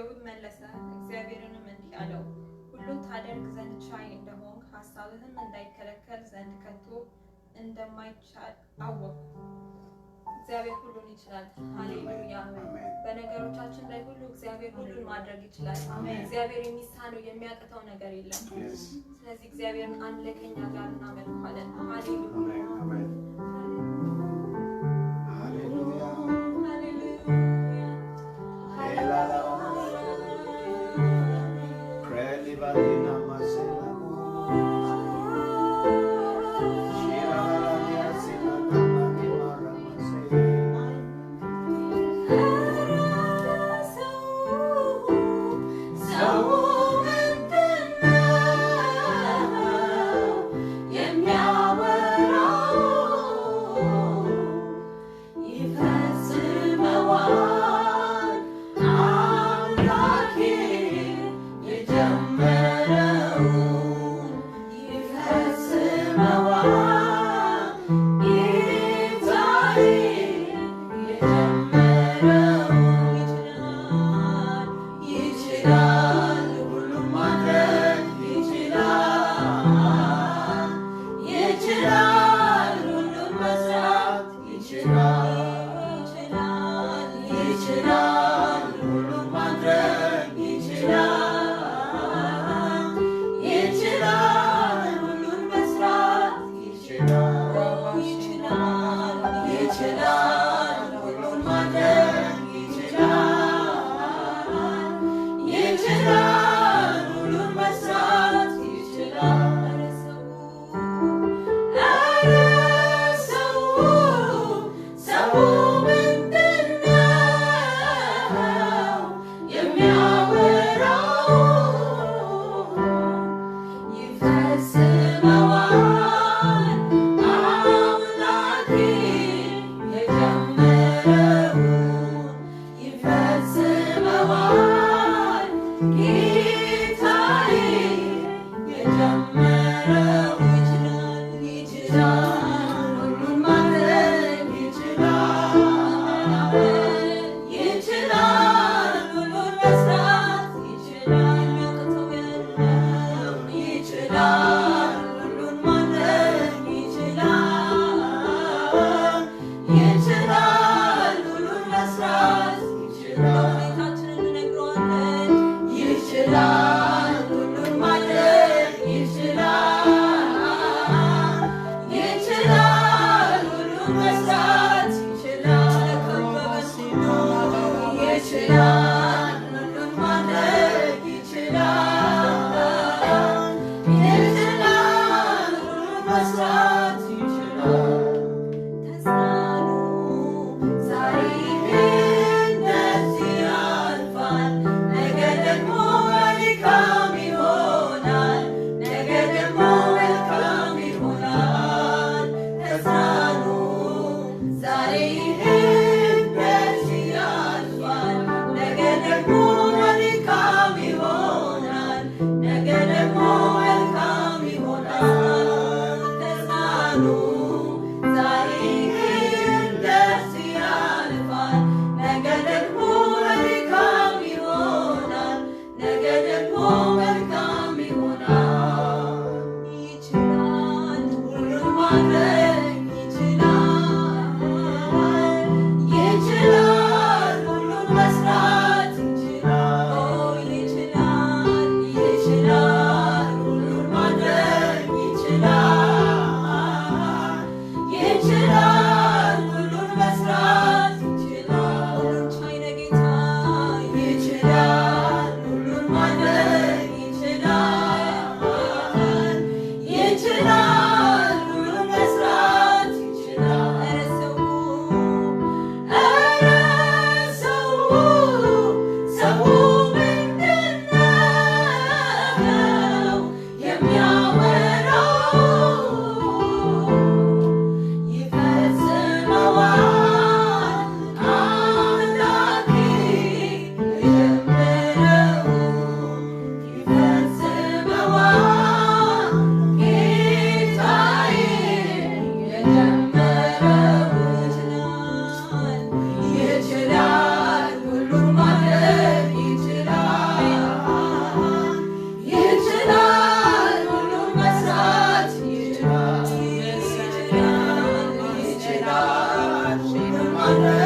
ኢዮብም መለሰ እግዚአብሔርንም እንዲህ አለው፣ ሁሉን ታደርግ ዘንድ ቻይ እንደሆንክ ሐሳብህም እንዳይከለከል ዘንድ ከቶ እንደማይቻል አወቅሁ። እግዚአብሔር ሁሉን ይችላል። ሃሌሉያ። በነገሮቻችን ላይ ሁሉ እግዚአብሔር ሁሉን ማድረግ ይችላል። እግዚአብሔር የሚሳነው የሚያቅተው ነገር የለም። ስለዚህ እግዚአብሔርን አንድ ላይ ከኛ ጋር እናመልካለን። ሃሌሉያ ሃሌሉያ Sorry, Rabba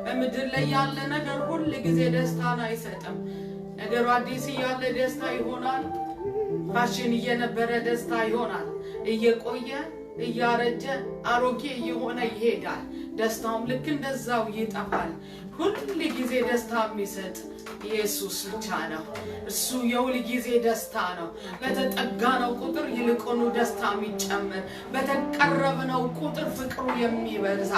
በምድር ላይ ያለ ነገር ሁሉ ጊዜ ደስታን አይሰጥም። ነገሩ አዲስ ያለ ደስታ ይሆናል። ፋሽን እየነበረ ደስታ ይሆናል። እየቆየ እያረጀ አሮጌ እየሆነ ይሄዳል። ደስታውም ልክ እንደዛው ይጠፋል። ሁሉ ጊዜ ደስታ የሚሰጥ ኢየሱስ ብቻ ነው። እሱ የሁል ጊዜ ደስታ ነው። በተጠጋነው ቁጥር ይልቁኑ ደስታ የሚጨምር፣ በተቀረብነው ቁጥር ፍቅሩ የሚበዛ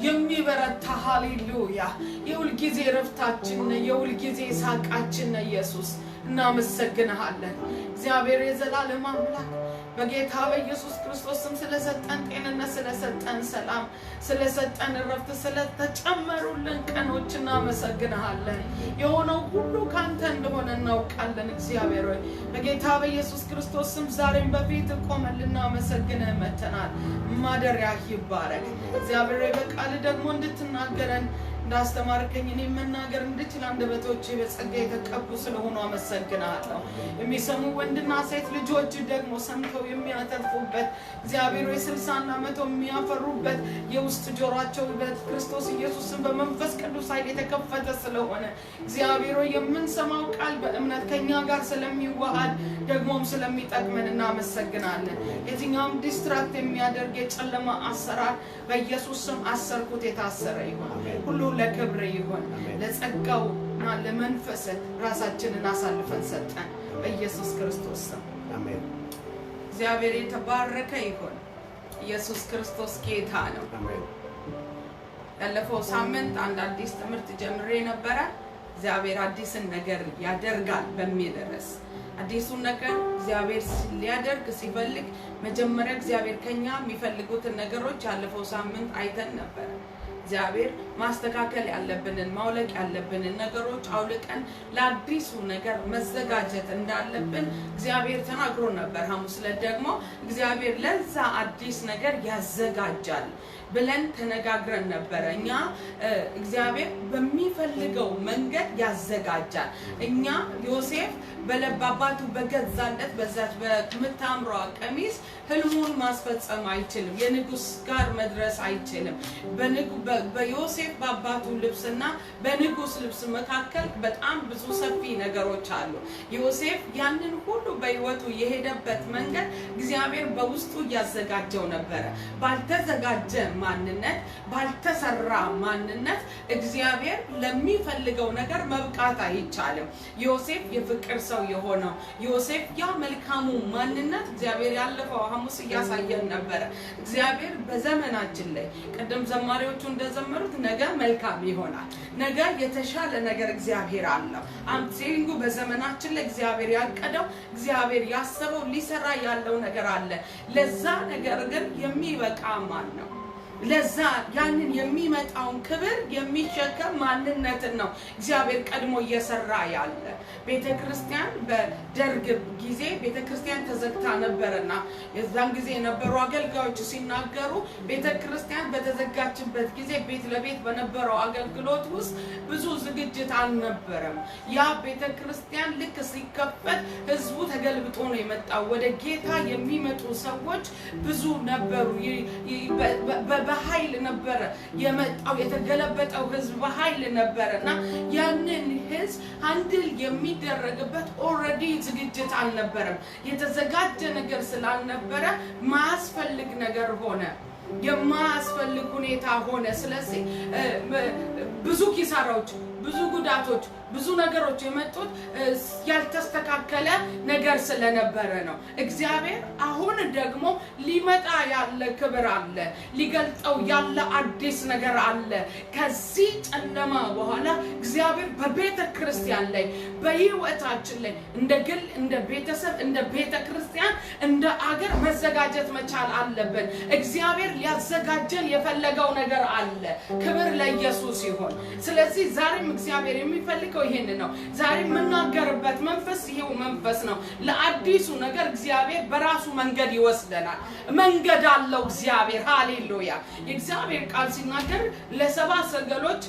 የሚበረታ ሃሌሉያ የሁል ጊዜ ረፍታችን የሁል ጊዜ ሳቃችን ኢየሱስ እናመሰግንሃለን እግዚአብሔር የዘላለም አምላክ በጌታ በኢየሱስ ክርስቶስ ስም ስለሰጠን ጤንነት ስለሰጠን ሰላም ስለሰጠን ረፍት ስለተጨመሩልን ቀኖች እናመሰግንሃለን የሆነው ሁሉ ካንተ እንደሆነ እናውቃለን እግዚአብሔር ሆይ በጌታ በኢየሱስ ክርስቶስ ስም ዛሬም በፊት ቆመን ልናመሰግንህ መጥተናል ማደሪያህ ይባረክ እግዚአብሔር ሆይ በቃል ደግሞ እንድትናገረን እንዳስተማርከኝ እኔ መናገር እንድችል አንደበቶቼ በጸጋ የተቀቡ ስለሆኑ አመሰግናለሁ የሚሰሙ ወንድና ሴት ልጆች ደግሞ ሰምተው የሚያተርፉበት እግዚአብሔር ሆይ 60 እና 100 የሚያፈሩበት የውስጥ ጆሮአቸው በክርስቶስ ኢየሱስን በመንፈስ ቅዱስ ኃይል የተከፈተ ስለሆነ እግዚአብሔር ሆይ የምንሰማው ቃል በእምነት ከኛ ጋር ስለሚዋሃድ ደግሞም ስለሚጠቅመን እናመሰግናለን የትኛውም ዲስትራክት የሚያደርግ የጨለማ አሰራር በኢየሱስ ስም አሰርኩት የታሰረ ይሁን ሁሉ ለክብር ይሁን ለጸጋውና ለመንፈስ ራሳችንን አሳልፈን ሰጠን በኢየሱስ ክርስቶስ ስም አሜን እግዚአብሔር የተባረከ ይሁን ኢየሱስ ክርስቶስ ጌታ ነው አሜን ያለፈው ሳምንት አንድ አዲስ ትምህርት ጀምሬ ነበር እግዚአብሔር አዲስን ነገር ያደርጋል በሚል ርዕስ አዲሱን ነገር እግዚአብሔር ሊያደርግ ሲፈልግ መጀመሪያ እግዚአብሔር ከኛ የሚፈልጉትን ነገሮች ያለፈው ሳምንት አይተን ነበር እግዚአብሔር ማስተካከል ያለብንን ማውለቅ ያለብንን ነገሮች አውልቀን ለአዲሱ ነገር መዘጋጀት እንዳለብን እግዚአብሔር ተናግሮ ነበር ሐሙስ ዕለት ደግሞ እግዚአብሔር ለዛ አዲስ ነገር ያዘጋጃል ብለን ተነጋግረን ነበር እኛ እግዚአብሔር በሚፈልገው መንገድ ያዘጋጃል እኛ ዮሴፍ በለባባቱ በገዛለት በዛች በምታምሯ ቀሚስ ህልሙን ማስፈጸም አይችልም የንጉስ ጋር መድረስ አይችልም በዮሴፍ ባባቱ ልብስና በንጉስ ልብስ መካከል በጣም ብዙ ሰፊ ነገሮች አሉ ዮሴፍ ያንን ሁሉ በህይወቱ የሄደበት መንገድ እግዚአብሔር በውስጡ ያዘጋጀው ነበር ባልተዘጋጀ ማንነት ባልተሰራ ማንነት እግዚአብሔር ለሚፈልገው ነገር መብቃት አይቻልም ዮሴፍ የፍቅር ሰው የሆነው ዮሴፍ ያ መልካሙ ማንነት እግዚአብሔር ያለፈው ሐሙስ ያሳየን ነበር እግዚአብሔር በዘመናችን ላይ ቀደም ዘማሪዎቹ እንደዘመሩት ነገ መልካም ይሆናል ነገ የተሻለ ነገር እግዚአብሔር አለው አምጪንጉ በዘመናችን ላይ እግዚአብሔር ያቀደው እግዚአብሔር ያሰበው ሊሰራ ያለው ነገር አለ ለዛ ነገር ግን የሚበቃ ማን ነው ለዛ ያንን የሚመጣውን ክብር የሚሸከም ማንነትን ነው እግዚአብሔር ቀድሞ እየሰራ ያለ ቤተክርስቲያን በደርግ ጊዜ ቤተክርስቲያን ተዘግታ ነበርና የዛን ጊዜ የነበሩ አገልጋዮች ሲናገሩ ቤተክርስቲያን በተዘጋችበት ጊዜ ቤት ለቤት በነበረው አገልግሎት ውስጥ ብዙ ዝግጅት አልነበረም ያ ቤተክርስቲያን ልክ ሲከፈት ህዝቡ ተገልብጦ ነው የመጣው ወደ ጌታ የሚመጡ ሰዎች ብዙ ነበሩ በኃይል ነበር የመጣው የተገለበጠው ህዝብ በኃይል ነበርና ያንን ህዝብ አንድል የሚደረግበት ኦሬዲ ዝግጅት አልነበረም የተዘጋጀ ነገር ስላልነበረ ማስፈልግ ነገር ሆነ የማስፈልግ ሁኔታ ሆነ ስለዚህ ብዙ ኪሳራዎች ብዙ ጉዳቶች ብዙ ነገሮች የመጡት ያልተስተካከለ ነገር ስለነበረ ነው እግዚአብሔር አሁን ደግሞ ሊመጣ ያለ ክብር አለ ሊገልጠው ያለ አዲስ ነገር አለ ከዚህ ጨለማ በኋላ እግዚአብሔር በቤተክርስቲያን ላይ በህይወታችን ላይ እንደ ግል እንደ ቤተሰብ እንደ ቤተክርስቲያን እንደ አገር መዘጋጀት መቻል አለብን እግዚአብሔር ሊያዘጋጀን የፈለገው ነገር አለ ክብር ለኢየሱስ ይሁን ስለዚህ ዛሬም እግዚአብሔር የሚፈልገው ይሄን ነው ዛሬ መናገርበት መንፈስ ይሄው መንፈስ ነው ለአዲሱ ነገር እግዚአብሔር በራሱ መንገድ ይወስደናል መንገድ አለው እግዚአብሔር ሃሌሉያ የእግዚአብሔር ቃል ሲናገር ለሰባ ሰገሎች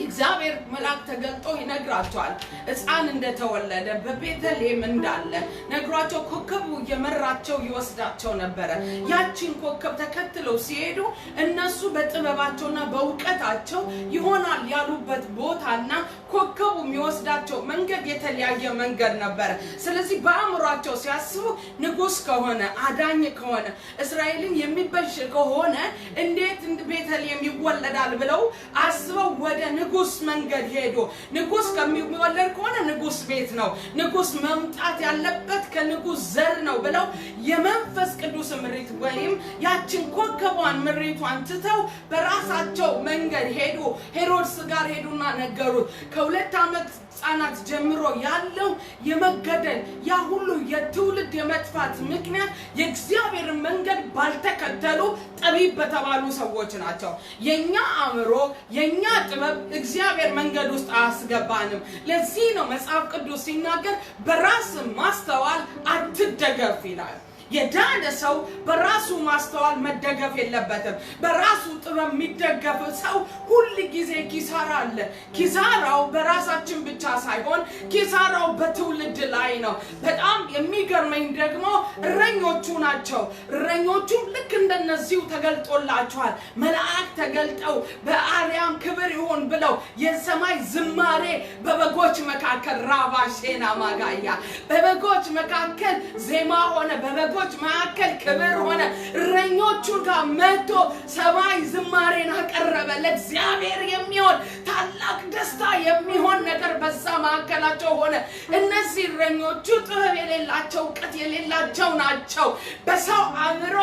እግዚአብሔር መልአክ ተገልጦ ይነግራቸዋል ሕፃን እንደተወለደ በቤተልሔም እንዳለ ነግሯቸው ኮከቡ የመራቸው ይወስዳቸው ነበር ያቺን ኮከብ ተከትለው ሲሄዱ እነሱ በጥበባቸውና በእውቀታቸው ይሆናል ያሉበት ቦታና ኮከቡ የሚወስዳቸው መንገድ የተለያየ መንገድ ነበር ስለዚህ በአእምሮአቸው ሲያስቡ ንጉስ ከሆነ አዳኝ ከሆነ እስራኤልን የሚበሽ ከሆነ እንዴት ቤተልሔም ይወለዳል ብለው አስበው ወደ በንጉስ መንገድ ሄዶ ንጉስ ከሚወለድ ከሆነ ንጉስ ቤት ነው ንጉስ መምጣት ያለበት ከንጉስ ዘር ነው ብለው የመንፈስ ቅዱስ ምሪት ወይም ያችን ኮከቧን ምሪቷን ትተው በራሳቸው መንገድ ሄዱ ሄሮድስ ጋር ሄዱና ነገሩት ከ2 ዓመት ጻናት ጀምሮ ያለው የመገደል ያ ሁሉ የትውልድ የመጥፋት ምክንያት የእግዚአብሔር መንገድ ባልተከተሉ ጠቢብ በተባሉ ሰዎች ናቸው የኛ አእምሮ የኛ ጥበብ እግዚአብሔር መንገድ ውስጥ አስገባንም ለዚህ ነው መጽሐፍ ቅዱስ ሲናገር በራስ ማስተዋል አትደገፍ ይላል የዳነ ሰው በራሱ ማስተዋል መደገፍ የለበትም በራሱ ጥበብ የሚደገፍ ሰው ሁሉ ጊዜ ኪሳራ አለ ኪሳራው በራሳችን ብቻ ሳይሆን ኪሳራው በትውልድ ላይ ነው በጣም የሚገርመኝ ደግሞ እረኞቹ ናቸው እረኞቹ ልክ እንደነዚሁ ተገልጦላቸዋል መልአክ ተገልጠው በአርያም ክብር ይሁን ብለው የሰማይ ዝማሬ በበጎች መካከል ራባሼና ማጋያ በበጎች መካከል ዜማ ሆነ በበጎች መካከል ክብር ሆነ እረኞቹ ጋር መጥቶ ሰማይ ዝማሬን አቀረበ ለእግዚአብሔር የሚሆን ታላቅ ደስታ የሚሆን ነገር በዛ መካከላቸው ሆነ እነዚህ እረኞቹ ጥበብ የሌላቸው ዕውቀት የሌላቸው ናቸው በሰው አእምሮ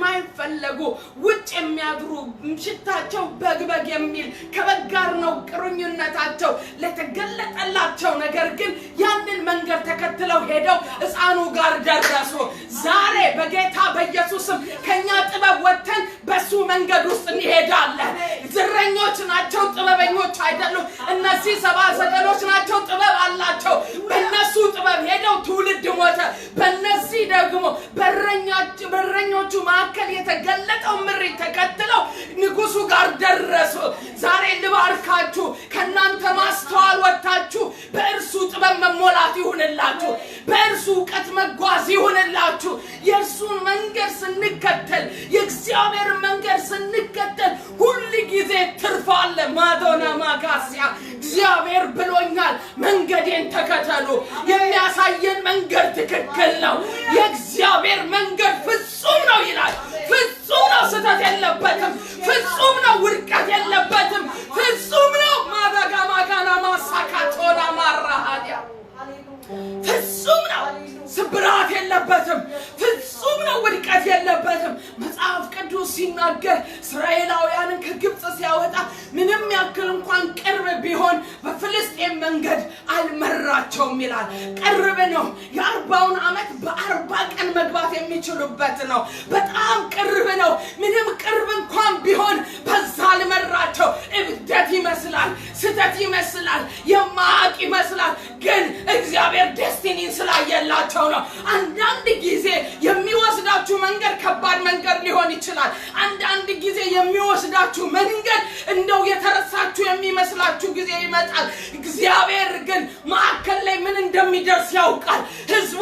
ማይፈለጉ ውጭ የሚያድሩ ሽታቸው በግበግ የሚል ከበጋር ነው ቅርኙነታቸው ለተገለጠላቸው ነገር ግን ያንን መንገድ ተከትለው ሄደው ሕፃኑ ጋር ደረሱ ዛሬ በጌታ በኢየሱስም ከኛ ጥበብ ወተን በሱ መንገድ ውስጥ እንሄዳለን ዝረኞች ናቸው ጥበበኞች አይደሉም እነዚህ ሰባ ሰገሎች ናቸው ጥበብ አላቸው በእነሱ ጥበብ ሄደው ትውልድ ሞተ በእነዚህ ደግሞ በረኞቹ መካከል የተገለጠው ምሪት ተከትለው ንጉሱ ጋር ደረሱ ዛሬ ልባርካችሁ ከናንተ ማስተዋል ወጣችሁ በእርሱ ጥበብ መሞላት ይሁንላችሁ በእርሱ ዕውቀት መጓዝ ይሁንላችሁ የእርሱን መንገድ ስንከተል የእግዚአብሔር መንገድ ስንከተል ሁሉ ጊዜ ትርፋለ ማዶና ማጋሲያ እግዚአብሔር ብሎኛል መንገዴን ተከተሉ የሚያሳየን መንገድ ትክክል ነው የእግዚአብሔር መንገድ ፍጹም ነው ይላል ፍጹም ነው ስተት የለበትም ፍጹም ነው ውድቀት የለበትም ፍጹም ነው ማዳጋ ማጋና ማሳካቶና ማራሃዲያ ፍጹም ነው ስብራት የለበትም ፍጹም ነው ውድቀት የለበትም መጽሐፍ ቅዱስ ሲናገር እስራኤላውያንን ከግብጽ ሲያወጣ ምንም ያክል እንኳን ቅርብ ቢሆን በፍልስጤም መንገድ አልመራቸውም ይላል ቅርብ ነው የ40 ዓመት በ40 ቀን መግባት የሚችሉበት ነው በጣም ቅርብ ነው ምንም ቅርብ እንኳን ቢሆን በዛ አልመራቸው እብደት ይመስላል ስተት ይመስላል የማያውቅ ይመስላል ግን እግዚአብሔር ዴስቲኒን ስላየላቸው ነው አንዳንድ ጊዜ የሚወስዳችሁ መንገድ ከባድ መንገድ ሊሆን ይችላል አንዳንድ ጊዜ የሚወስዳችሁ መንገድ እንደው የተረሳችሁ የሚመስላችሁ ጊዜ ይመጣል እግዚአብሔር ግን ማዕከል ላይ ምን እንደሚደርስ ያውቃል ህዝቡ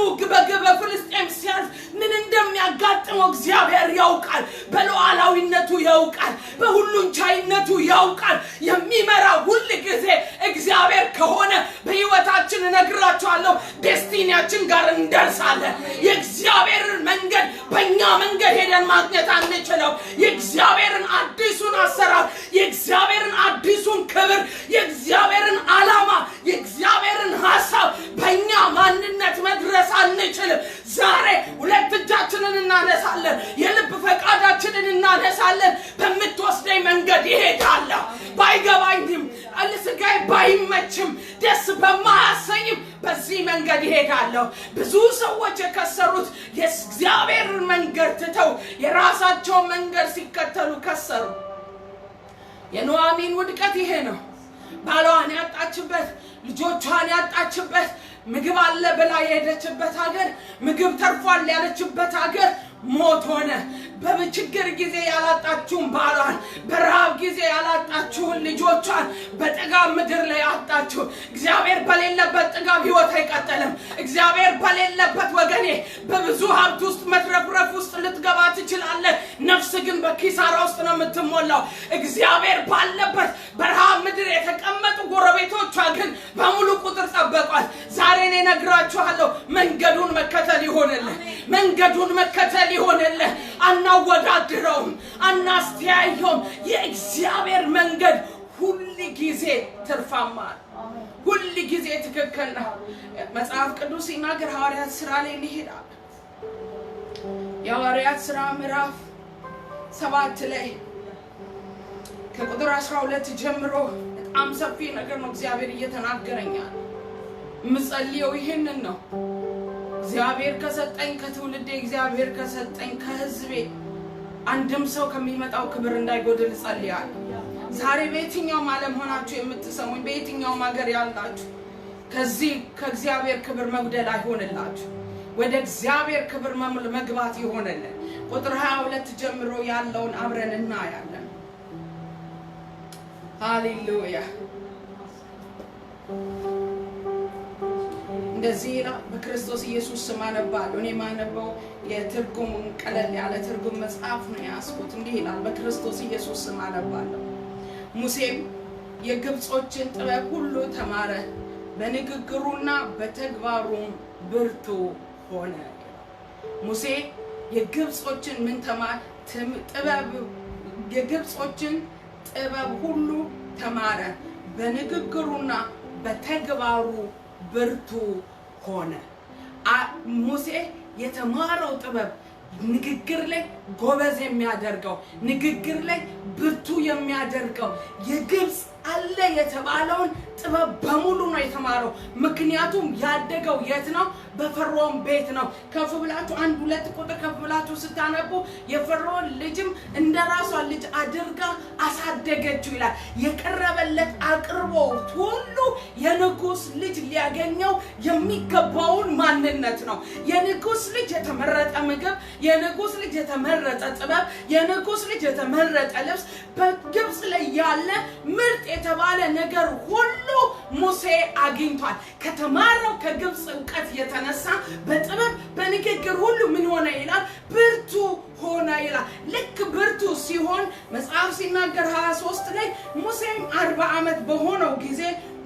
በፍልስጤም ሲያልፍ ምን እንደሚያጋጥመው እግዚአብሔር ያውቃል በሉዓላዊነቱ ያውቃል በሁሉን ቻይነቱ ያውቃል የሚመራ ሁሉ ጊዜ እግዚአብሔር ከሆነ በህይወታችን እነግራችኋለሁ ዴስቲኒያችን ጋር እንደርሳለን የእግዚአብሔርን መንገድ በእኛ መንገድ ሄደን ማግኘት አንችልም የእግዚአብሔርን አዲሱን አሰራር የእግዚአብሔርን አዲሱን ክብር የእግዚአብሔርን ዓላማ የእግዚአብሔርን ሐሳብ በእኛ ማንነት መድረስ አንችልም ዛሬ ሁለት እጃችንን እናነሳለን የልብ ፈቃዳችንን እናነሳለን በመትወስደኝ መንገድ ይሄዳለሁ ባይገባኝም አልስጋይ ባይመችም ደስ በማያሰኝም በዚህ መንገድ ይሄዳለሁ ብዙ ሰዎች የከሰሩት የእግዚአብሔርን መንገድ ትተው የራሳቸው መንገድ ሲከተሉ ከሰሩ የኑኃሚን ውድቀት ይሄ ነው ባሏን ያጣችበት ልጆቿን ያጣችበት ምግብ አለ ብላ የሄደችበት ሀገር ምግብ ተርፏል ያለችበት ሀገር ሞት ሆነ በችግር ጊዜ ያላጣችሁን ባሏን በረሃብ ጊዜ ያላጣችሁን ልጆቿን በጥጋብ ምድር ላይ አጣችሁ እግዚአብሔር በሌለበት ጥጋብ ህይወት አይቀጥልም እግዚአብሔር በሌለበት ወገኔ በብዙ ሀብት ውስጥ መትረፍረፍ ውስጥ ልትገባ ትችላለህ ነፍስ ግን በኪሳራ ውስጥ ነው የምትሞላው እግዚአብሔር ባለበት በረሃብ ምድር የተቀመጡ ጎረቤቶቿ ግን በሙሉ ቁጥር ጠበቋት ዛሬ እኔ ነግራችኋለሁ መንገዱን መከተል ይሆንልህ መንገዱን መከተል ይሆንልህ አናወዳድረውም አናስተያየውም የእግዚአብሔር መንገድ ሁሉ ጊዜ ትርፋማ ሁሉ ጊዜ ትክክል ነው። መጽሐፍ ቅዱስ ሲናገር ሐዋርያት ሥራ ላይ ይሄዳል። የሐዋርያት ሥራ ምዕራፍ 7 ላይ ከቁጥር 12 ጀምሮ በጣም ሰፊ ነገር ነው እግዚአብሔር እየተናገረኛል። ምጸልየው ይሄንን ነው። እግዚአብሔር ከሰጠኝ ከትውልዴ እግዚአብሔር ከሰጠኝ ከሕዝቤ አንድም ሰው ከሚመጣው ክብር እንዳይጎድል ጸልያለሁ። ዛሬ በየትኛውም ዓለም ሆናችሁ የምትሰሙኝ በየትኛውም ሀገር ያላችሁ ከዚህ ከእግዚአብሔር ክብር መጉደል አይሆንላችሁ። ወደ እግዚአብሔር ክብር መግባት ይሆንልን። ቁጥር 22 ጀምሮ ያለውን አብረን እናያለን። ሃሌሉያ። እንደዚህ ይላል። በክርስቶስ ኢየሱስ ስም አነባለሁ። እኔ ማነበው የትርጉም ቀለል ያለ ትርጉም መጽሐፍ ነው ያስኩት። እንዲህ ይላል። በክርስቶስ ኢየሱስ ስም አነባለሁ። ሙሴም የግብጾችን ጥበብ ሁሉ ተማረ፣ በንግግሩና በተግባሩም ብርቱ ሆነ። ሙሴ የግብጾችን የግብጾችን ጥበብ ሁሉ ተማረ፣ በንግግሩና በተግባሩ ብርቱ ሆነ። ሙሴ የተማረው ጥበብ ንግግር ላይ ጎበዝ የሚያደርገው ንግግር ላይ ብርቱ የሚያደርገው የግብጽ አለ የተባለውን ጥበብ በሙሉ ነው የተማረው። ምክንያቱም ያደገው የት ነው? በፈርዖን ቤት ነው። ከፍ ብላችሁ 1-2 ቁጥር ከፍ ብላችሁ ስታነቡ የፈርዖን ልጅም እንደራሷ ልጅ አድርጋ አሳደገችው ይላል። የቀረበለት አቅርቦት ሁሉ የንጉስ ልጅ ሊያገኘው የሚገባውን ማንነት ነው። የንጉስ ልጅ የተመረጠ ምግብ፣ የንጉስ ልጅ የተመረጠ ጥበብ፣ የንጉስ ልጅ የተመረጠ ልብስ፣ በግብጽ ላይ ያለ ምርጥ የተባለ ነገር ሁሉ ሙሴ አግኝቷል። ከተማረው ከግብጽ ዕውቀት የተነሳ በጥበብ በንግግር ሁሉ ምን ሆነ ይላል? ብርቱ ሆነ ይላል። ልክ ብርቱ ሲሆን መጽሐፍ ሲናገር 23 ላይ ሙሴም 40 ዓመት በሆነው ጊዜ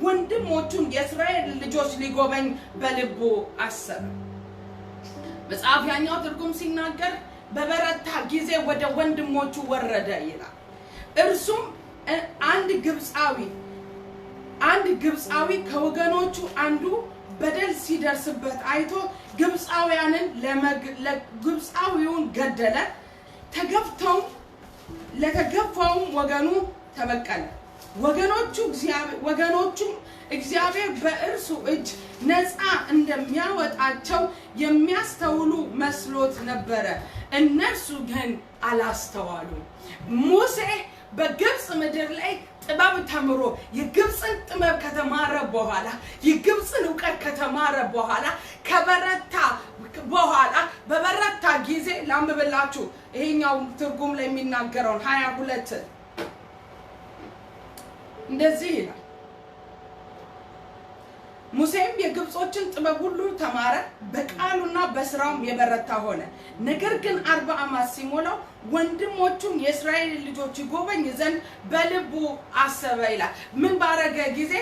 ወንድሞቹን የእስራኤል ልጆች ሊጎበኝ በልቡ አሰበ። መጽሐፍ ያኛው ትርጉም ሲናገር በበረታ ጊዜ ወደ ወንድሞቹ ወረደ ይላል። እርሱም አንድ ግብጻዊ ከወገኖቹ አንዱ በደል ሲደርስበት አይቶ ግብጻዊውን ገደለ። ለተገፋውም ወገኑ ተበቀለ። ወገኖቹም እግዚአብሔር በእርሱ እጅ ነፃ እንደሚያወጣቸው የሚያስተውሉ መስሎት ነበረ፣ እነርሱ ግን አላስተዋሉም። ሙሴ በግብጽ ምድር ላይ ጥበብ ተምሮ የግብጽን ጥበብ ከተማረ በኋላ የግብጽን ዕውቀት ከተማረ በኋላ ከበረታ በኋላ በበረታ ጊዜ ላምብላችሁ ይሄኛው ትርጉም ላይ የሚናገረውን 22 እንደዚህ ይላል። ሙሴም የግብጾችን ጥበብ ሁሉ ተማረ፣ በቃሉና በስራውም የበረታ ሆነ። ነገር ግን 40 ዓመት ሲሞላው ወንድሞቹን የእስራኤል ልጆች ይጎበኝ ዘንድ በልቡ አሰበ ይላል። ምን ባረገ ጊዜ?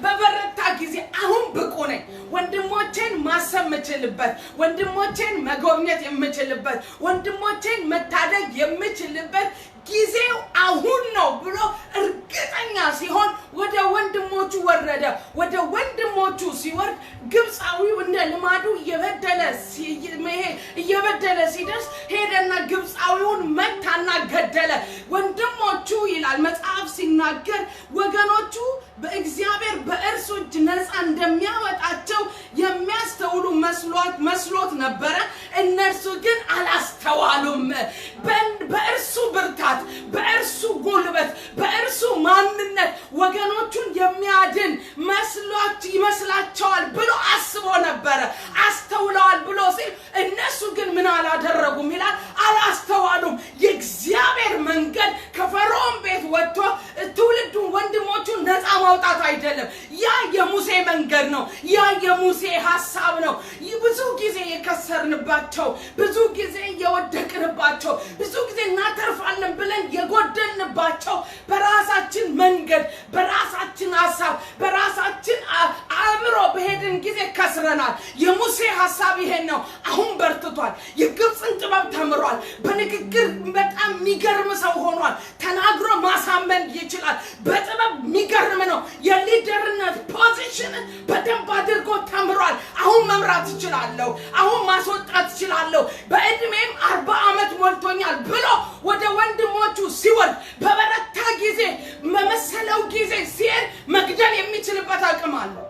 በበረታ ጊዜ አሁን ብቁ ነኝ፣ ወንድሞቼን ማሰብ የምችልበት፣ ወንድሞቼን መጎብኘት የምችልበት፣ ወንድሞቼን መታደግ የምችልበት ጊዜው አሁን ነው ብሎ እርግጠኛ ሲሆን ወደ ወንድሞቹ ወረደ። ወደ ወንድሞቹ ሲወርድ ግብጻዊው እንደ ልማዱ እየበደለ ሲደርስ ሄደና ግብጻዊውን መታና ገደለ። ወንድሞቹ ይላል መጽሐፍ ሲናገር ወገኖቹ በእግዚአብሔር በእርሱ እጅ ነፃ እንደሚያወጣቸው የሚያስተውሉ መስሎት ነበረ፣ እነርሱ ግን አላስተዋሉም። በእርሱ ብርታት፣ በእርሱ ጉልበት፣ በእርሱ ማንነት ወገኖቹን የሚያድን ይመስላቸዋል ብሎ አስቦ ነበረ። አስተውለዋል ብሎ ሲል እነሱ ግን ምን አላደረጉም ይላል? አላስተዋሉም። የእግዚአብሔር መንገድ ከፈርዖን ቤት ወጥቶ ትውልዱን ወንድሞቹን ነፃ ማውጣት አይደለም። ያ የሙሴ መንገድ ነው። ያ የሙሴ ሐሳብ ነው። ብዙ ጊዜ የከሰርንባቸው፣ ብዙ ጊዜ የወደቅንባቸው፣ ብዙ ጊዜ እናተርፋለን ብለን የጎደልንባቸው በራሳችን መንገድ፣ በራሳችን ሐሳብ፣ በራሳችን አእምሮ በሄድን ጊዜ ከስረናል። የሙሴ ሐሳብ ይሄን ነው። አሁን በርትቷል። የግብጽን ጥበብ ተምሯል። በንግግር በጣም የሚገርም ሰው ሆኗል። ተናግሮ ማሳመን ይችላል። በጥበብ የሚገርም ነው። የሊደርነት ፖዚሽን በደንብ አድርጎ ተምሯል። አሁን መምራት ይችላለሁ፣ አሁን ማስወጣት ይችላለሁ፣ በእድሜም 40 ዓመት ሞልቶኛል ብሎ ወደ ወንድሞቹ ሲወርድ በበረታ ጊዜ መመሰለው ጊዜ ሲሄድ መግደል የሚችልበት አቅም አለው።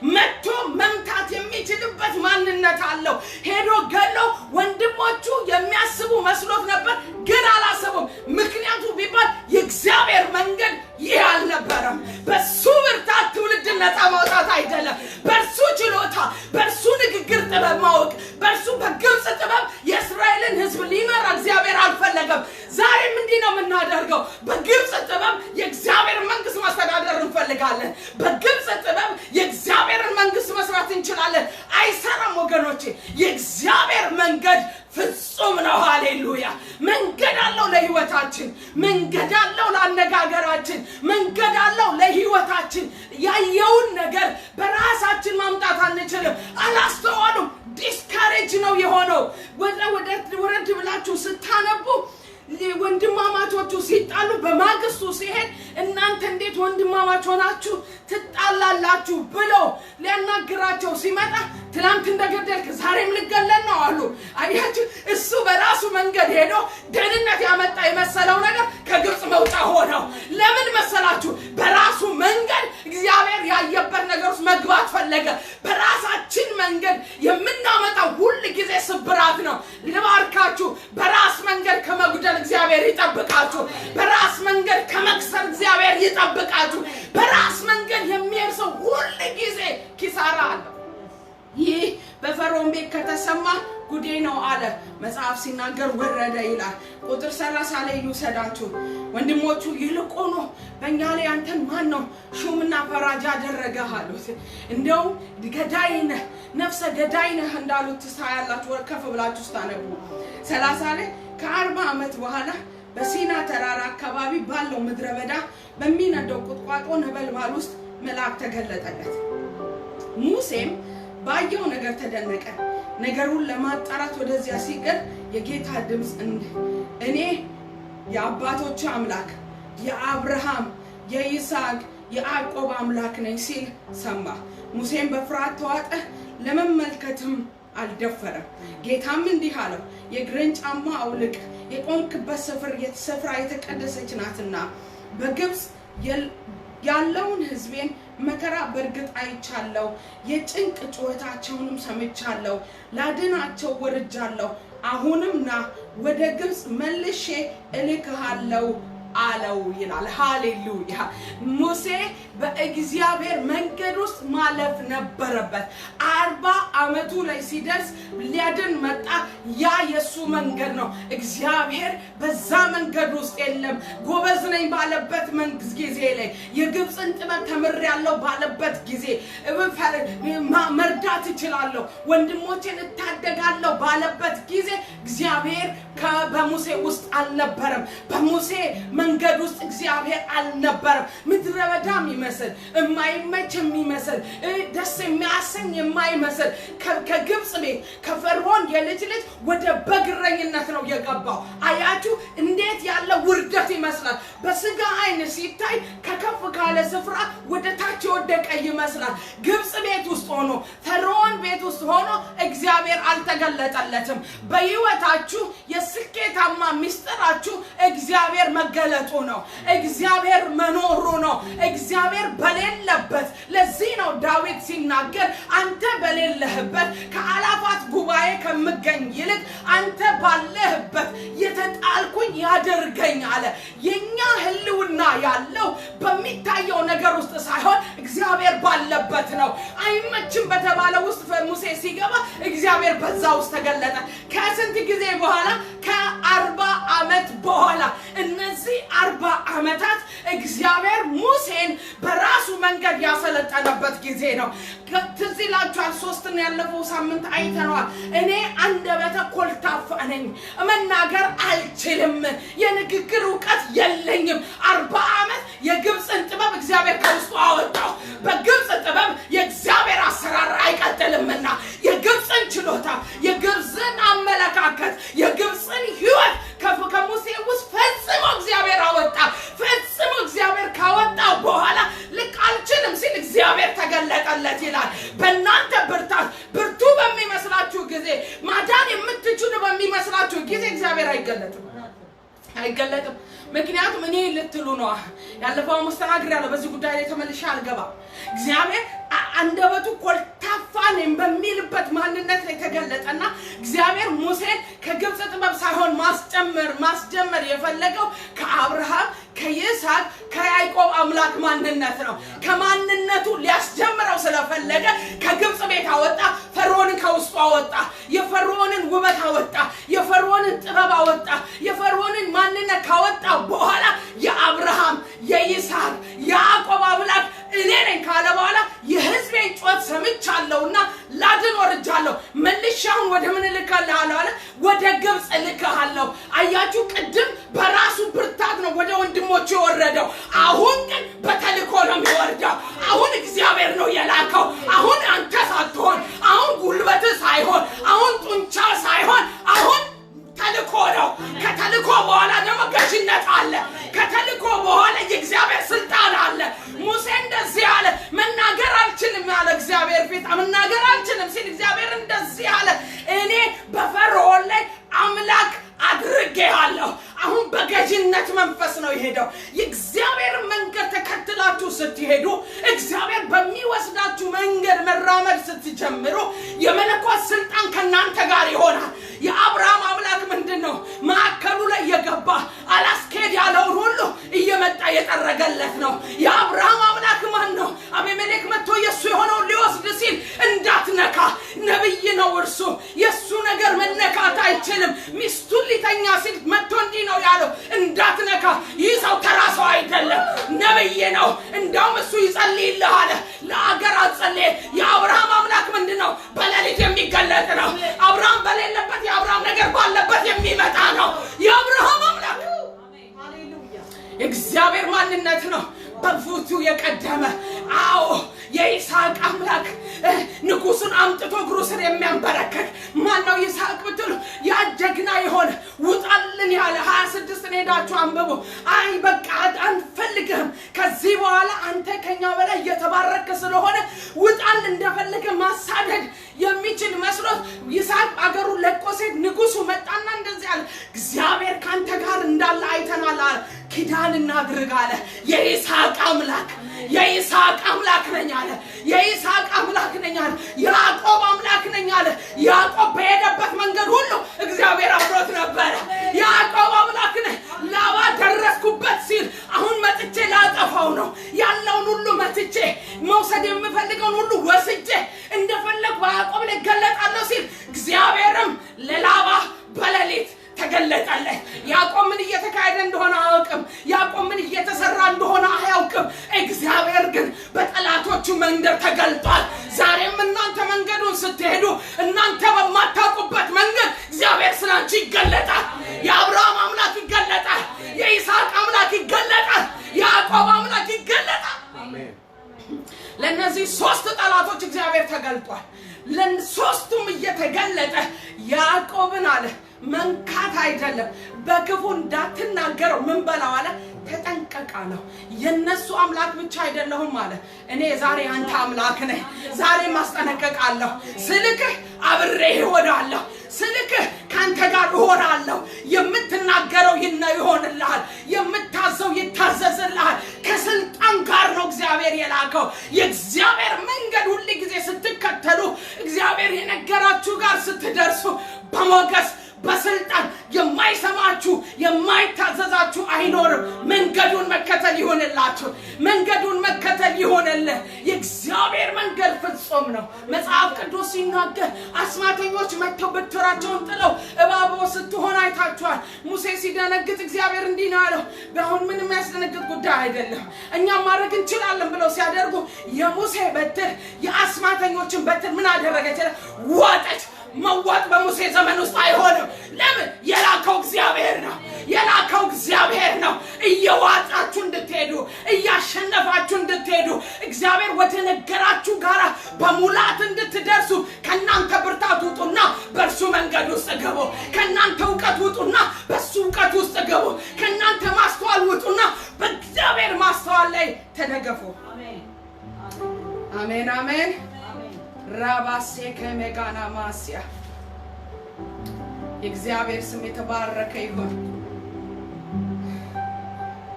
መጥቶ መምታት የሚችልበት ማንነት አለው። ሄዶ ገሎ ወንድሞቹ የሚያስቡ መስሎት ነበር፣ ግን አላሰቡም። ምክንያቱ ቢባል የእግዚአብሔር መንገድ ይህ አልነበረም። በሱ ብርታት ትውልድ ነፃ ማውጣት አይደለም። በርሱ ችሎታ፣ በርሱ ንግግር ጥበብ ማወቅ፣ በርሱ በግብፅ ጥበብ የእስራኤልን ሕዝብ ሊመራ እግዚአብሔር አልፈለገም። ዛሬም እንዲህ ነው የምናደርገው። በግብፅ ጥበብ የእግዚአብሔር መንግስት ማስተዳደር እንፈልጋለን። በግብፅ ጥበብ የእግዚአብሔርን መንግስት መስራት እንችላለን። አይሰራም ወገኖቼ። የእግዚአብሔር መንገድ ፍጹም ነው። ሃሌሉያ። መንገድ አለው ለህይወታችን፣ መንገድ አለው ለአነጋገራችን፣ መንገድ አለው ለህይወታችን። ያየውን ነገር በራሳችን ማምጣት አንችልም። አላስተዋሉም። ዲስካሬጅ ነው የሆነው። ወረድ ብላችሁ ስታነቡ ወንድማማቾቹ ሲጣሉ በማግስቱ ሲሄድ እናንተ እንዴት ወንድማማች ሆናችሁ ትጣላላችሁ ብሎ ሊያናግራቸው ሲመጣ ትላንት እንደገደልክ ዛሬም ልገለን ነው አሉ። አያችሁ፣ እሱ በራሱ መንገድ ሄዶ ደህንነት ያመጣ የመሰለው ነገር ከግብፅ መውጣ ሆነው። ለምን መሰላችሁ? በራሱ መንገድ እግዚአብሔር ያየበት ነገር ውስጥ መግባት ፈለገ። በራሳችን መንገድ የምናመጣው ሁሉ ጊዜ ስብራት ነው። ልባርካችሁ፣ በራስ መንገድ ከመጉደል እግዚአብሔር ይጠብቃችሁ። በራስ መንገድ ከመክሰር እግዚአብሔር ይጠብቃችሁ። በራስ መንገድ የሚሄድ ሰው ሁሉ ጊዜ ኪሳራ አለው። ይህ በፈርዖን ቤት ከተሰማ ጉዴ ነው አለ መጽሐፍ ሲናገር ወረደ ይላል። ቁጥር 30 ላይ ይውሰዳችሁ። ወንድሞቹ ይልቁኑ በእኛ ላይ አንተን ማን ነው ሹምና ፈራጅ ያደረገህ አሉት። እንደው ገዳይነህ ነፍሰ ገዳይነህ እንዳሉት ታያላችሁ። ከፍ ብላችሁ ስታነቡ 30 ላይ ከ40 ዓመት በኋላ በሲና ተራራ አካባቢ ባለው ምድረ በዳ በሚነደው ቁጥቋጦ ነበልባል ውስጥ መልአክ ተገለጠለት። ሙሴም ባየው ነገር ተደነቀ። ነገሩን ለማጣራት ወደዚያ ሲቀር የጌታ ድምፅ እኔ የአባቶች አምላክ የአብርሃም የይስሐቅ የያዕቆብ አምላክ ነኝ ሲል ሰማ። ሙሴም በፍርሃት ተዋጠ፣ ለመመልከትም አልደፈረም። ጌታም እንዲህ አለው፣ የእግርን ጫማ አውልቅ፣ የቆምክበት ስፍራ የተቀደሰች ናትና። በግብፅ ያለውን ሕዝቤን መከራ በእርግጥ አይቻለሁ፣ የጭንቅ ጩኸታቸውንም ሰምቻለሁ፣ ላድናቸው ወርጃለሁ። አሁንም ና ወደ ግብፅ መልሼ እልክሃለሁ አለው ይላል። ሃሌሉያ። ሙሴ በእግዚአብሔር መንገድ ውስጥ ማለፍ ነበረበት። 40 ዓመቱ ላይ ሲደርስ ሊያድን መጣ። ያ የሱ መንገድ ነው። እግዚአብሔር በዛ መንገድ ውስጥ የለም። ጎበዝ ነኝ ባለበት ጊዜ ላይ የግብፅን ጥበብ ተምሬያለሁ ባለበት ጊዜ መርዳት እችላለሁ፣ ወንድሞቼን እታደጋለሁ ባለበት ጊዜ እግዚአብሔር በሙሴ ውስጥ አልነበረም። በሙሴ መንገድ ውስጥ እግዚአብሔር አልነበረም። ምድረ በዳም ይመስል የማይመች የሚመስል ደስ የሚያሰኝ የማይመስል ከግብፅ ቤት ከፈርዖን የልጅ ልጅ ወደ በግረኝነት ነው የገባው። አያችሁ እንዴት ያለ ውርደት ይመስላል። በስጋ አይን ሲታይ ከከፍ ካለ ስፍራ ወደ ታች የወደቀ ይመስላል። ግብፅ ቤት ውስጥ ሆኖ ፈርዖን ቤት ውስጥ ሆኖ እግዚአብሔር አልተገለጠለትም። በህይወታችሁ የስኬታማ ሚስጥራችሁ እግዚአብሔር መገለጡ ነው። እግዚአብሔር መኖሩ ነው። እግዚአብሔር በሌለበት ለዚህ ነው ዳዊት ሲናገር አንተ በሌለህበት ከአላፋት ጉባኤ ከምገኝ ይልቅ አንተ ባለህበት የተጣልኩኝ ያደርገኝ አለ። የኛ ህልውና ያለው በሚታየው ነገር ውስጥ ሳይሆን እግዚአብሔር ባለበት ነው። አይመችም በተባለ ውስጥ ሙሴ ሲገባ እግዚአብሔር በዛ ውስጥ ተገለጠ። ከስንት ጊዜ በኋላ? ከ40 ዓመት በኋላ። እነዚህ 40 ዓመታት እግዚአብሔር ሙሴን በራሱ መንገድ ያሰለጠነበት ጊዜ ነው። ትዝ ይላችኋል። 3 ያለፈው ሳምንት አይተናል። እኔ አንደበተ ኮልታፋ ነኝ፣ መናገር አልችልም፣ የንግግር ዕውቀት የለኝም። 40 ዓመት የግብፅን ጥበብ እግዚአብሔር ከውስጡ አወጣው። በግብፅ ጥበብ የእግዚአብሔር አሰራር አይቀጥልምና የግብፅን ችሎታ፣ የግብፅን አመለካከት፣ የግብፅን ህይወት ከሙሴ ውስጥ ፈጽሞ እግዚአብሔር አወጣ። ፈጽሞ ምክንያቱም እኔ ልትሉ ነው ያለፈው መስተናግር ያለው በዚህ ጉዳይ ላይ ተመልሼ አልገባም እግዚአብሔር አንደበቱ ኮልታፋ ነኝ በሚልበት ማንነት ላይ ተገለጠና እግዚአብሔር ሙሴን ከግብጽ ጥበብ ሳይሆን ማስጀመር የፈለገው ከአብርሃም ከይስሐቅ ከያዕቆብ አምላክ ማንነት ነው ከማንነቱ ሊያስጀምረው ስለፈለገ ከግብጽ ቤት አወጣ ፈርዖንን ከውስጡ አወጣ የፈርዖንን ውበት አወጣ የፈርዖንን ጥበብ አወጣ የፈርዖንን ማንነት ካወጣ በኋላ የአብርሃም የይስሐቅ ያዕቆብ አምላክ እኔ ነኝ ካለ በኋላ የሕዝቤን ጩኸት ሰምቻለሁና ላድን ወርጃለሁ መልሻውን ወደ ምን ልከልሃለሁ አለ ወደ ግብጽ ልከሃለሁ አያችሁ ቅድም በራሱ ብርታት ነው ወደ ወንድሞቹ የወረደው አሁን ግን በተልኮ ነው የሚወርደው አሁን እግዚአብሔር ነው የላከው አሁን አንተ ሳትሆን አሁን ጉልበት ሳይሆን አሁን ጡንቻ ሳይሆን አሁን ተልኮ ነው ከተልኮ በኋላ ደግሞ ገዥነት አለ ከተልኮ በኋላ የእግዚአብሔር ስልጣን አለ ሙሴ እንደዚህ አለ መናገር አልችልም ያለ እግዚአብሔር ፊት መናገር አልችልም ሲል እግዚአብሔር እንደዚህ አለ እኔ በፈርዖን ላይ አምላክ አድርጌሃለሁ አሁን በገዥነት መንፈስ ነው የሄደው የእግዚአብሔር መንገድ ተከትላችሁ ስትሄዱ እግዚአብሔር በሚወስዳችሁ መንገድ መራመድ ስትጀምሩ የመለኮት ስልጣን ከናንተ ጋር ይሆናል የአብርሃም አምላክ ምንድነው ማዕከሉ ላይ የገባ አላስኬድ ያለውን ሁሉ እየመጣ የጠረገለት ነው የአብርሃም አምላክ ማን ነው አቤሜሌክ መጥቶ የሱ የሆነው ሊወስድ ሲል እንዳትነካ ነብይ ነው እርሱ የሱ ነገር መነካት አይችልም ሚስቱን ሊተኛ ሲል መጥቶ እንዲህ ነው ያለው እንዳትነካ ይዘው ተራሰው አይደለም ነብይ ነው እንደውም እሱ ይጸልይልሃል ለአገር አጸልይ የአብርሃም አምላክ ምንድነው በሌሊት የሚገለጥ ነው አብርሃም በሌለበት የአብርሃም ነገር ባለበት የሚመጣ ነው የአብርሃም አምላክ ሃሌሉያ እግዚአብሔር ማንነት ነው በፊቱ የቀደመ አዎ የይስሐቅ አምላክ ንጉሱን አምጥቶ እግሩ ስር የሚያንበረከክ ማን ነው ይስሐቅ ብትሉ ያ ጀግና የሆነ ውጣልን ያለ 26 ሄዳችሁ አንብቡ አይ በቃ አንፈልግም ከዚህ በኋላ አንተ ከኛ በላይ የተባረከ ስለሆነ ውጣል እንደፈለገ ማሳደድ የሚችል መስሎት ይስሐቅ አገሩን ለቆ ሲሄድ ንጉሱ መጣና እንደዚህ አለ እግዚአብሔር ካንተ ጋር እንዳለ አይተናል አለ ኪዳን እናድርግ አለ የይስሐቅ አምላክ ነኝ አለ የይስሐቅ አምላክ ነኝ አለ ያዕቆብ አምላክ ነኝ አለ ያዕቆብ በሄደበት መንገድ ሁሉ እግዚአብሔር አብሮት ነበር ያዕቆብ አምላክ ነኝ ላባ ደረስኩበት ሲል አሁን መጥቼ ላጠፋው ነው ያለውን ሁሉ መጥቼ መውሰድ የምፈልገውን ሁሉ ወስጄ እንደፈለኩ በያዕቆብ ላይ ገለጣለሁ ሲል እግዚአብሔርም ለላባ በሌሊት ተገለጠለት ያዕቆብ ምን እየተካሄደ እንደሆነ አያውቅም ያዕቆብ ምን እየተሰራ እንደሆነ አያውቅም እግዚአብሔር ግን በጠላቶቹ መንገድ ተገልጧል ዛሬም እናንተ መንገዱን ስትሄዱ እናንተ በማታውቁበት መንገድ እግዚአብሔር ስላንቺ ይገለጣል የአብርሃም አምላክ ይገለጣል የይስሐቅ አምላክ ይገለጣል ያዕቆብ አምላክ ይገለጣል አሜን ለነዚህ ሶስት ጠላቶች እግዚአብሔር ተገልጧል ለሶስቱም እየተገለጠ ያዕቆብን አለ መንካት አይደለም በክፉ እንዳትናገረው ምን በላው አለ ተጠንቀቃ ነው የነሱ አምላክ ብቻ አይደለሁም አለ እኔ ዛሬ አንተ አምላክ ነኝ ዛሬ ማስጠነቀቃለሁ ስልክህ አብሬህ እሆናለሁ ስልክህ ካንተ ጋር እሆናለሁ የምትናገረው ይሆንልሃል የምታዘው ይታዘዝልሃል ከስልጣን ጋር ነው እግዚአብሔር የላከው የእግዚአብሔር መንገድ ሁሉ ጊዜ ስትከተሉ እግዚአብሔር የነገራችሁ ጋር ስትደርሱ በሞገስ በስልጣን የማይሰማችሁ የማይታዘዛችሁ አይኖርም መንገዱን መከተል ይሆንላችሁ መንገዱን መከተል ይሆንልህ የእግዚአብሔር መንገድ ፍጹም ነው መጽሐፍ ቅዱስ ሲናገር አስማተኞች መጥተው በትራቸውን ጥለው እባብ ስትሆን አይታችኋል ሙሴ ሲደነግጥ እግዚአብሔር እንዲህ ነው ያለው በአሁን ምንም ያስደነግጥ ጉዳይ አይደለም እኛም ማድረግ እንችላለን ብለው ሲያደርጉ የሙሴ በትር የአስማተኞችን በትር ምን አደረገች ዋጠች መዋጥ በሙሴ ዘመን ውስጥ አይሆንም ለምን የላከው እግዚአብሔር ነው እየዋጣችሁ እንድትሄዱ እያሸነፋችሁ እንድትሄዱ እግዚአብሔር ወደ ነገራችሁ ጋር በሙላት እንድትደርሱ ከናንተ ብርታት ውጡና በርሱ መንገድ ውስጥ ገቡ ከናንተ ዕውቀት ውጡና በሱ ዕውቀት ውስጥ ገቡ ከናንተ ማስተዋል ውጡና በእግዚአብሔር ማስተዋል ላይ ተደገፉ አሜን አሜን አሜን ራባሴ ከመጋና ማስያ እግዚአብሔር ስም የተባረከ ይሁን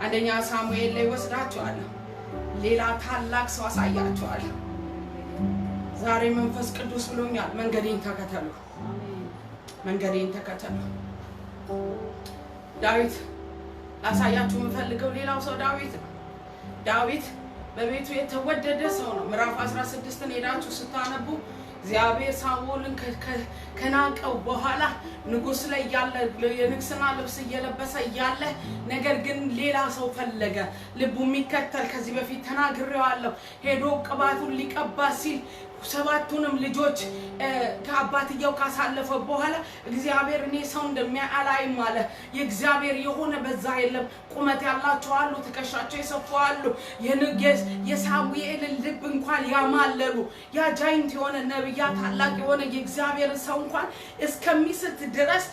አንደኛ ሳሙኤል ላይ ወስዳችኋለሁ። ሌላ ታላቅ ሰው አሳያችኋለሁ። ዛሬ መንፈስ ቅዱስ ብሎኛል፣ መንገዴን ተከተሉ፣ መንገዴን ተከተሉ። ዳዊት ላሳያችሁ የምፈልገው ሌላው ሰው ዳዊት ነው። ዳዊት በቤቱ የተወደደ ሰው ነው። ምዕራፍ 16ን ሄዳችሁ ስታነቡ እግዚአብሔር ሳኦልን ከናቀው በኋላ ንጉስ ላይ ያለ የንግስና ልብስ እየለበሰ ያለ ነገር ግን ሌላ ሰው ፈለገ፣ ልቡ የሚከተል። ከዚህ በፊት ተናግሬዋለሁ። ሄዶ ቅባቱን ሊቀባ ሲል ሰባቱንም ልጆች ከአባትየው ካሳለፈ በኋላ እግዚአብሔር እኔ ሰው እንደሚያላይም አለ። የእግዚአብሔር የሆነ በዛ የለም። ቁመት ያላቸው አሉ፣ ትከሻቸው የሰፉ አሉ። የሳሙኤልን ልብ እንኳን ያማለሉ ያ ጃይንት የሆነ ነብያ ታላቅ የሆነ የእግዚአብሔር ሰው እንኳን እስከሚስት ድረስ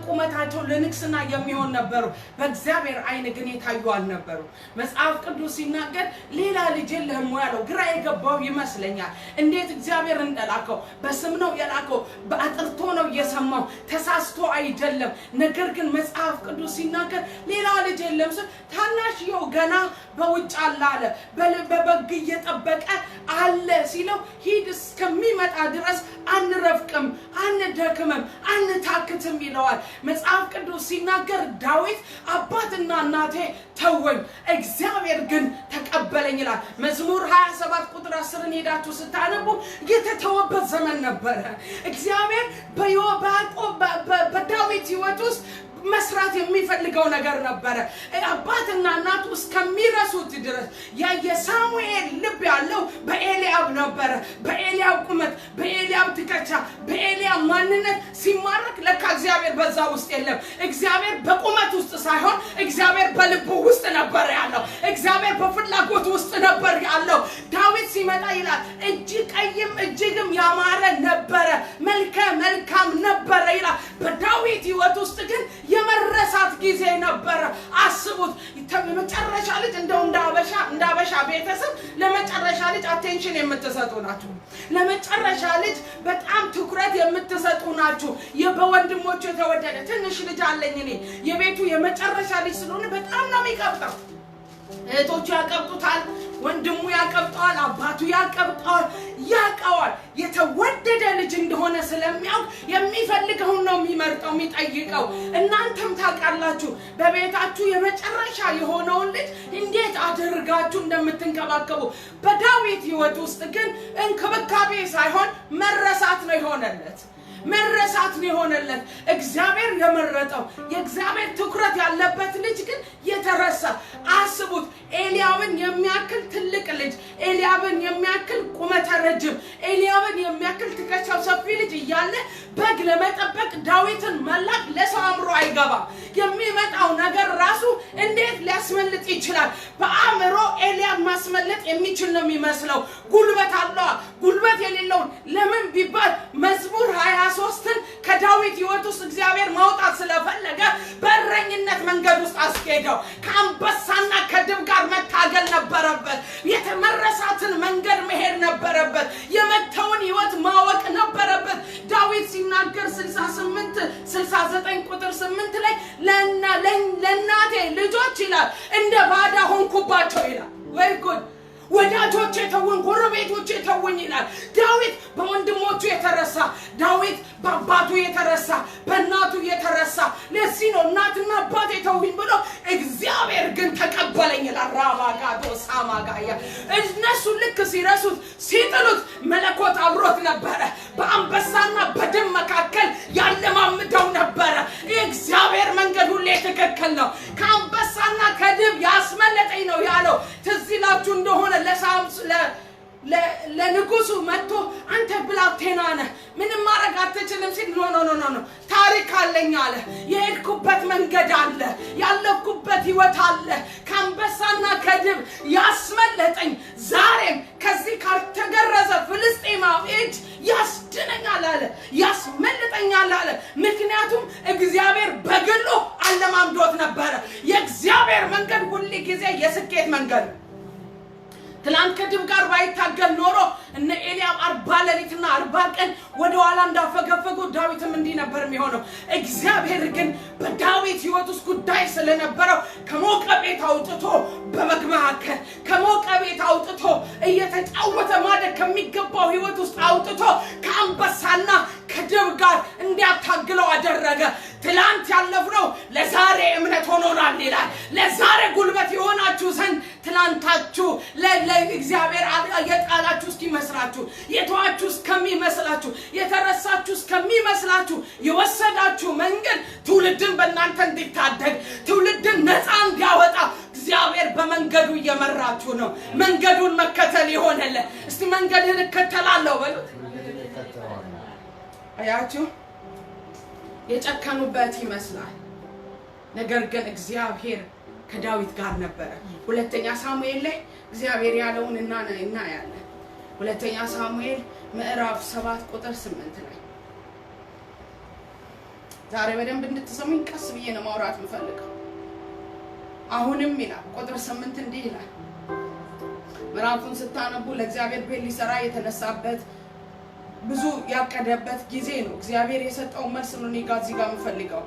ቁመታቸው ለንግስና የሚሆን ነበሩ። በእግዚአብሔር አይን ግን የታዩ አልነበሩ። መጽሐፍ ቅዱስ ሲናገር ሌላ ልጅ የለህም ያለው ግራ የገባው ይመስለኛል። እንዴት እግዚአብሔር እንደላከው በስም ነው የላከው፣ በአጥርቶ ነው የሰማው፣ ተሳስቶ አይደለም። ነገር ግን መጽሐፍ ቅዱስ ሲናገር ሌላ ልጅ የለም ሲል ታናሽየው ገና በውጭ አለ በበግ እየጠበቀ አለ ሲለው ሂድ እስከሚመጣ ድረስ አንረፍቅም፣ አንደክምም፣ አንታክትም ይለዋል። መጽሐፍ ቅዱስ ሲናገር ዳዊት አባትና እናቴ ተወኝ እግዚአብሔር ግን ተቀበለኝ ይላል። መዝሙር 27 ቁጥር 10ን ሄዳችሁ ስታነቡ የተተወበት ዘመን ነበረ። እግዚአብሔር በዳዊት ሕይወት ውስጥ መስራት የሚፈልገው ነገር ነበረ። አባትና እናቱ እስከሚረሱት ድረስ የሳሙኤል ልብ ያለው በኤልያብ ነበረ። በኤልያብ ቁመት፣ በኤልያብ ትከቻ፣ በኤልያብ ማንነት ሲማረክ ለካ እግዚአብሔር በዛ ውስጥ የለም። እግዚአብሔር በቁመት ውስጥ ሳይሆን እግዚአብሔር በልቡ ውስጥ ነበር ያለው። እግዚአብሔር በፍላጎት ውስጥ ነበር ያለው። ዳዊት ሲመጣ ይላል ቀይም እጅግም ያማረ ነበረ፣ መልከ መልካም ነበረ ይላል። በዳዊት ሕይወት ውስጥ ግን የመረሳት ጊዜ ነበረ። አስቡት፣ ለመጨረሻ ልጅ እንደው እንዳበሻ ቤተሰብ ለመጨረሻ ልጅ አቴንሽን የምትሰጡ ናችሁ። ለመጨረሻ ልጅ በጣም ትኩረት የምትሰጡ ናችሁ። በወንድሞቹ የተወደደ ትንሽ ልጅ አለኝ እኔ። የቤቱ የመጨረሻ ልጅ ስለሆነ በጣም ነው የሚቀብጠው። እህቶቹ ያቀብጡታል፣ ወንድሙ ያቀብጠዋል፣ አባቱ ያቀብጠዋል፣ ያቀዋል። የተወደደ ልጅ እንደሆነ ስለሚያውቅ የሚፈልገውን ነው የሚመርጠው የሚጠይቀው። እናንተም ታውቃላችሁ በቤታችሁ የመጨረሻ የሆነውን ልጅ እንዴት አድርጋችሁ እንደምትንከባከቡ። በዳዊት ሕይወት ውስጥ ግን እንክብካቤ ሳይሆን መረሳት ነው የሆነለት። መረሳት ነው የሆነለት። እግዚአብሔር የመረጠው የእግዚአብሔር ትኩረት ያለበት ልጅ ግን የተረሳ። አስቡት፣ ኤልያብን የሚያክል ትልቅ ልጅ፣ ኤልያብን የሚያክል ቁመተ ረጅም፣ ኤልያብን የሚያክል ትከሻው ሰፊ ልጅ እያለ በግ ለመጠበቅ ዳዊትን መላክ ለሰው አእምሮ አይገባም። የሚመጣው ነገር ራሱ እንዴት ሊያስመልጥ ይችላል? በአእምሮ ኤልያብ ማስመለጥ የሚችል ነው የሚመስለው። ጉልበት አለው። ጉልበት የሌለውን ለምን ቢባል መዝሙር 23ን ከዳዊት ሕይወት ውስጥ እግዚአብሔር ማውጣት ስለፈለገ በእረኝነት መንገድ ውስጥ አስኬደው። ከአንበሳና ከድብ ጋር መታገል ነበረበት። የተመረሳትን መንገድ መሄድ ነበረበት። የመተውን ሕይወት ማወቅ ነበረበት። ዳዊት ሲናገር 69 ቁጥር 8 ላይ ለእናቴ ልጆች ይላል እንደ ባዳ ሆንኩባቸው ይላል። ወይ ጉድ! ወዳጆቼ ተውኝ፣ ጎረቤቶቼ ተውኝ ይላል ዳዊት። በወንድሞቹ የተረሳ ዳዊት፣ በአባቱ የተረሳ፣ በእናቱ የተረሳ። ለዚህ ነው እናትና አባቴ ተውኝ ብሎ እግዚአብሔር ግን ተቀበለኝ ይላል። ራባጋዶ ሳማጋያ እነሱ ልክ ሲረሱት ሲጥሉት መለኮት አብሮት ነበረ። በአንበሳና በድብ መካከል ያለማምደው ነበረ። የእግዚአብሔር መንገድ ሁሌ ትክክል ነው። ከአንበሳና ከድብ ያስመለጠኝ ነው ያለው። ትዝ ይላችሁ እንደሆነ ለንጉሱ መጥቶ አንተ ብላቴና ነህ ምንም ማድረግ አትችልም ሲል ኖ ታሪክ አለኝ አለ። የሄድኩበት መንገድ አለ፣ ያለፍኩበት ህይወት አለ። ከአንበሳና ከድብ ያስመለጠኝ ዛሬም ከዚህ ካልተገረዘ ፍልስጤማዊ እጅ ያስድነኛል አለ፣ ያስመልጠኛል አለ። ምክንያቱም እግዚአብሔር በግሉ አለማምዶት ነበረ። የእግዚአብሔር መንገድ ሁሉ ጊዜ የስኬት መንገድ። ትላንት ከድብ ጋር ባይታገል ኖሮ እነ ኤልያብ 40 ሌሊትና 40 ቀን ወደ ኋላ እንዳፈገፈጉ ዳዊትም እንዲህ ነበር የሚሆነው። እግዚአብሔር ግን በዳዊት ሕይወት ውስጥ ጉዳይ ስለነበረው ከሞቀ ቤት አውጥቶ አጽናንታችሁ ለእግዚአብሔር የጣላችሁ እስኪመስላችሁ የተዋችሁ እስከሚመስላችሁ የተረሳችሁ እስከሚመስላችሁ የወሰዳችሁ መንገድ ትውልድን በእናንተ እንዲታደግ ትውልድን ነፃ እንዲያወጣ እግዚአብሔር በመንገዱ እየመራችሁ ነው። መንገዱን መከተል ይሆነለ። እስቲ መንገድህን እከተላለሁ በሉት። አያችሁ የጨከኑበት ይመስላል። ነገር ግን እግዚአብሔር ከዳዊት ጋር ነበረ። ሁለተኛ ሳሙኤል ላይ እግዚአብሔር ያለውን እናያለን። ሁለተኛ ሳሙኤል ምዕራፍ 7 ቁጥር 8 ላይ ዛሬ በደንብ እንድትሰሙኝ ቀስ ብዬ ነው ማውራት የምፈልገው። አሁንም ይላል ቁጥር 8 እንዲህ ይላል። ምዕራፉን ስታነቡ ለእግዚአብሔር ቤት ሊሰራ የተነሳበት ብዙ ያቀደበት ጊዜ ነው። እግዚአብሔር የሰጠው መልስ ነው። እዚህ ጋር የምፈልገው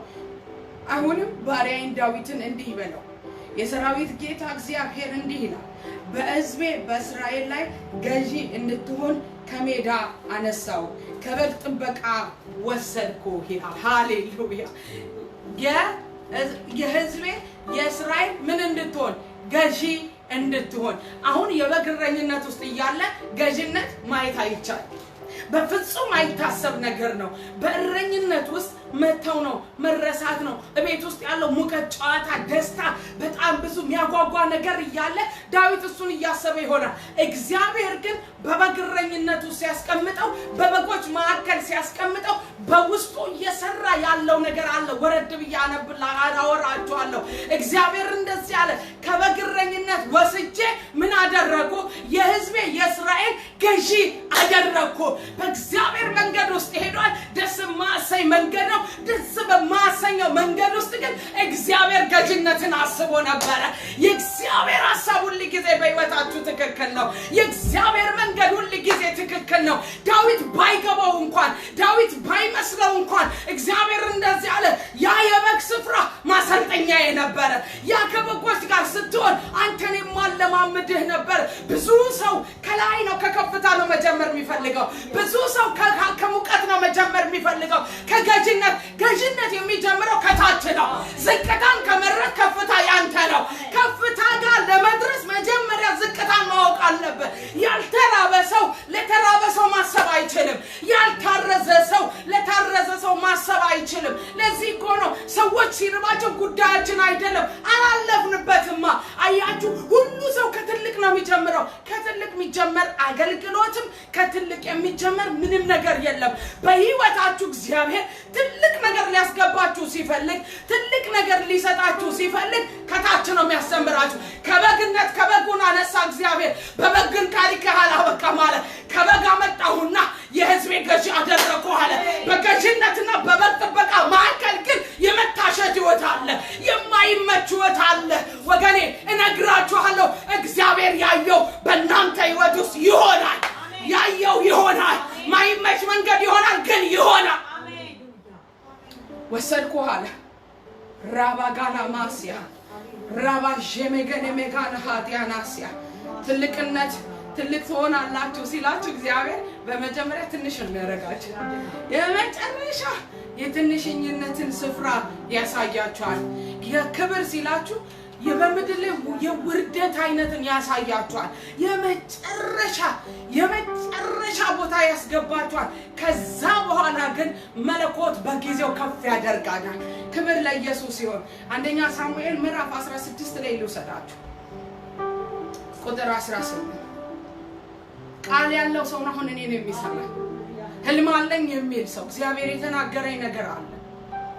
አሁንም ባሪያዬን ዳዊትን እንዲህ ይበለው፣ የሰራዊት ጌታ እግዚአብሔር እንዲህ ይላል፣ በሕዝቤ በእስራኤል ላይ ገዢ እንድትሆን ከሜዳ አነሳው፣ ከበግ ጥበቃ ወሰድኩ ይላል። ሃሌሉያ! የሕዝቤ የእስራኤል ምን እንድትሆን? ገዢ እንድትሆን። አሁን የበግ እረኝነት ውስጥ እያለ ገዢነት ማየት አይቻልም። በፍጹም አይታሰብ ነገር ነው። በእረኝነት ውስጥ መተው ነው፣ መረሳት ነው። እቤት ውስጥ ያለው ሙቀት፣ ጨዋታ፣ ደስታ በጣም ብዙ የሚያጓጓ ነገር እያለ ዳዊት እሱን እያሰበ ይሆናል። እግዚአብሔር ግን በበግ እረኝነት ውስጥ ሲያስቀምጠው፣ በበጎች መካከል ሲያስቀምጠው በውስጡ እየሰራ ያለው ነገር አለ። ወረድ ብዬ አወራችኋለሁ። እግዚአብሔር እንደዚህ አለ፣ ከበግ እረኝነት ወስጄ ምን አደረኩ? የሕዝቤ የእስራኤል ገዢ አደረኩ። በእግዚአብሔር መንገድ ውስጥ ሄዷል። ደስ ማሰኝ መንገድ ነው። ደስ በማሰኘው መንገድ ውስጥ ግን እግዚአብሔር ገዥነትን አስቦ ነበረ። የእግዚአብሔር ሐሳብ ሁሉ ጊዜ በሕይወታችሁ ትክክል ነው። የእግዚአብሔር መንገድ ሁሉ ጊዜ ትክክል ነው። ዳዊት ባይገባው እንኳን ዳዊት ባይመስለው እንኳን እግዚአብሔር እንደዚህ አለ፣ ያ የበግ ስፍራ ማሰልጠኛዬ ነበረ። ያ ከበጎች ጋር ስትሆን አንተን የማለማምድህ ነበር። ብዙ ሰው ከላይ ነው ከከፍታ ነው መጀመር የሚፈልገው። ብዙ ሰው ከሙቀት ነው መጀመር የሚፈልገው። ገዥነት የሚጀምረው ከታች ነው። ዝቅታን ከመረጥ ከፍታ ያንተ ነው። ከፍታ ጋር ለመድረስ መጀመሪያ ዝቅታን ማወቅ አለበት። ያልተራበ ሰው ለተራበ ሰው ማሰብ አይችልም። ያልታረዘ ሰው ለታረዘ ሰው ማሰብ አይችልም። ለዚህ እኮ ነው ሰዎች ሲርባቸው ጉዳያችን አይደለም፣ አላለፍንበትማ። አያችሁ፣ ሁሉ ሰው ከትልቅ ነው የሚጀምረው። ከትልቅ የሚጀመር አገልግሎትም ከትልቅ የሚጀመር ምንም ነገር የለም። በህይወታችሁ እግዚአብሔር ትልቅ ነገር ሊያስገባችሁ ሲፈልግ፣ ትልቅ ነገር ሊሰጣችሁ ሲፈልግ ከታች ነው የሚያስተምራችሁ። ከበግነት ከበጉን አነሳ እግዚአብሔር። በበግን ታሪክ አላበቃ ማለት ከበግ አመጣሁና የሕዝቤ ገዢ አደረኩ አለ። በገዢነትና በበግ ጥበቃ መካከል ግን የመታሸት ህይወት አለ፣ የማይመች ህይወት አለ። ወገኔ እነግራችኋለሁ፣ እግዚአብሔር ያየው በእናንተ ህይወት ውስጥ ይሆናል። ያየው ይሆናል። ማይመች መንገድ ይሆናል፣ ግን ይሆናል። ወሰድኩ አለ። ራባ ጋና ማስያ ራባ ጀመገነ መጋና ሃዲያናስያ ትልቅነት ትልቅ ትሆናላችሁ ሲላችሁ እግዚአብሔር በመጀመሪያ ትንሽ ነው ያረጋችሁ። የመጨረሻ የትንሽኝነትን ስፍራ ያሳያችኋል። የክብር ሲላችሁ የበምድር ላይ የውርደት አይነትን ያሳያችኋል። የመጨረሻ ቦታ ያስገባችኋል። ከዛ በኋላ ግን መለኮት በጊዜው ከፍ ያደርጋናል። ክብር ለኢየሱስ ይሁን። አንደኛ ሳሙኤል ምዕራፍ 16 ላይ ልውሰዳችሁ ቁጥር 18 ቃል ያለው ሰው አሁን እኔ ነው የሚሰማ ህልም አለኝ የሚል ሰው እግዚአብሔር የተናገረኝ ነገር አለ።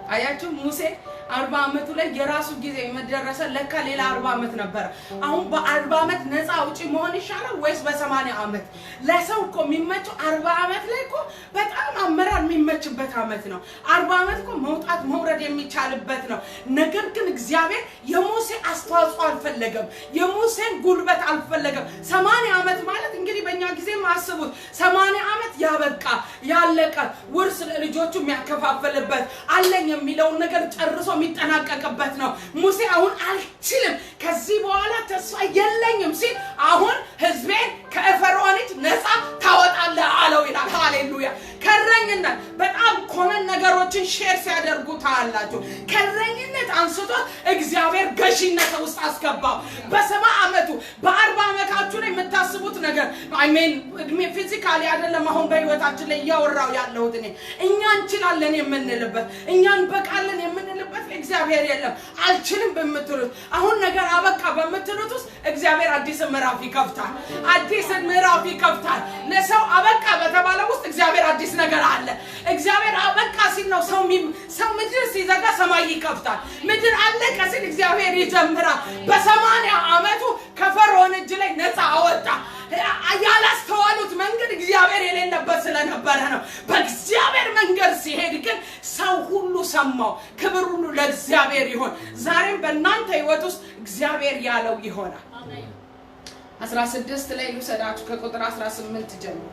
አያችሁ ሙሴ 40 ዓመቱ ላይ የራሱ ጊዜ መደረሰ። ለካ ሌላ 40 ዓመት ነበር። አሁን በ40 ዓመት ነፃ አውጪ መሆን ይሻላል ወይስ በ80 ዓመት? ለሰው እኮ የሚመቸው 40 ዓመት ላይ እኮ በጣም አመራር የሚመችበት ዓመት ነው። 40 ዓመት እኮ መውጣት መውረድ የሚቻልበት ነው። ነገር ግን እግዚአብሔር የሙሴ አስተዋጽኦ አልፈለገም። የሙሴን ጉልበት አልፈለገም። 80 ዓመት ማለት እንግዲህ በእኛ ጊዜ ማስቡት 80 ዓመት ያበቃ ያለቀ ውርስ ለልጆቹ የሚያከፋፍልበት አለኝ የሚለውን ነገር ጨርሶ የሚጠናቀቅበት ነው። ሙሴ አሁን አልችልም ከዚህ በኋላ ተስፋ የለኝም ሲል አሁን ሕዝቤን ከፈርዖን እጅ ነፃ ታወጣለህ አለው ይላል። ሃሌሉያ! ከረኝነት በጣም ኮመን ነገሮችን ሼር ሲያደርጉ ታያላችሁ። ከረኝነት አንስቶ እግዚአብሔር ገዢነት ውስጥ አስገባው። በ70 ዓመቱ ነገር አሜን እድሜ ፊዚካሊ አይደለም አሁን በህይወታችን ላይ ያወራው ያለው እኛ እንችላለን የምንልበት እኛን በቃለን የምንልበት እግዚአብሔር የለም አልችልም በመትሉት አሁን ነገር አበቃ በመትሉት ውስጥ እግዚአብሔር አዲስ ምዕራፍ ይከፍታል አዲስ ምዕራፍ ይከፍታል ለሰው አበቃ በተባለው ውስጥ እግዚአብሔር አዲስ ነገር አለ እግዚአብሔር አበቃ ሲል ነው ሰው ምድር ሲዘጋ ሰማይ ይከፍታል ምድር አለቀ ሲል እግዚአብሔር ይጀምራል በ80 ዓመቱ ከፈርዖን እጅ ላይ ነፃ አወጣ ያላስተዋሉት መንገድ እግዚአብሔር የሌለበት ስለነበረ ነው በእግዚአብሔር መንገድ ሲሄድ ግን ሰው ሁሉ ሰማው ክብር ሁሉ ለእግዚአብሔር ይሁን ዛሬም በእናንተ ህይወት ውስጥ እግዚአብሔር ያለው ይሆናል አሜን 16 ላይ ልሰዳችሁ ከቁጥር 18 ጀምሮ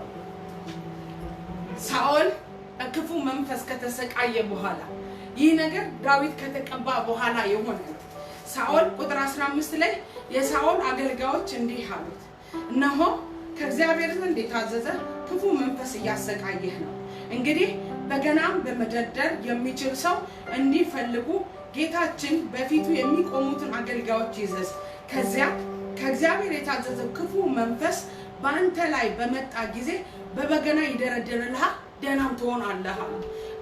ሳኦል ክፉ መንፈስ ከተሰቃየ በኋላ ይህ ነገር ዳዊት ከተቀባ በኋላ የሆነ ሳኦል ቁጥር 15 ላይ የሳኦል አገልጋዮች እንዲህ አሉት እነሆ ከእግዚአብሔር ዘንድ የታዘዘ ክፉ መንፈስ ያሰቃየህ ነው እንግዲህ በገናም በመደርደር የሚችል ሰው እንዲፈልጉ ጌታችን በፊቱ የሚቆሙትን አገልጋዮች ይዘዝ ከዚያ ከእግዚአብሔር የታዘዘ ክፉ መንፈስ በአንተ ላይ በመጣ ጊዜ በበገና ይደረድርልሃል ደናም ትሆናለህ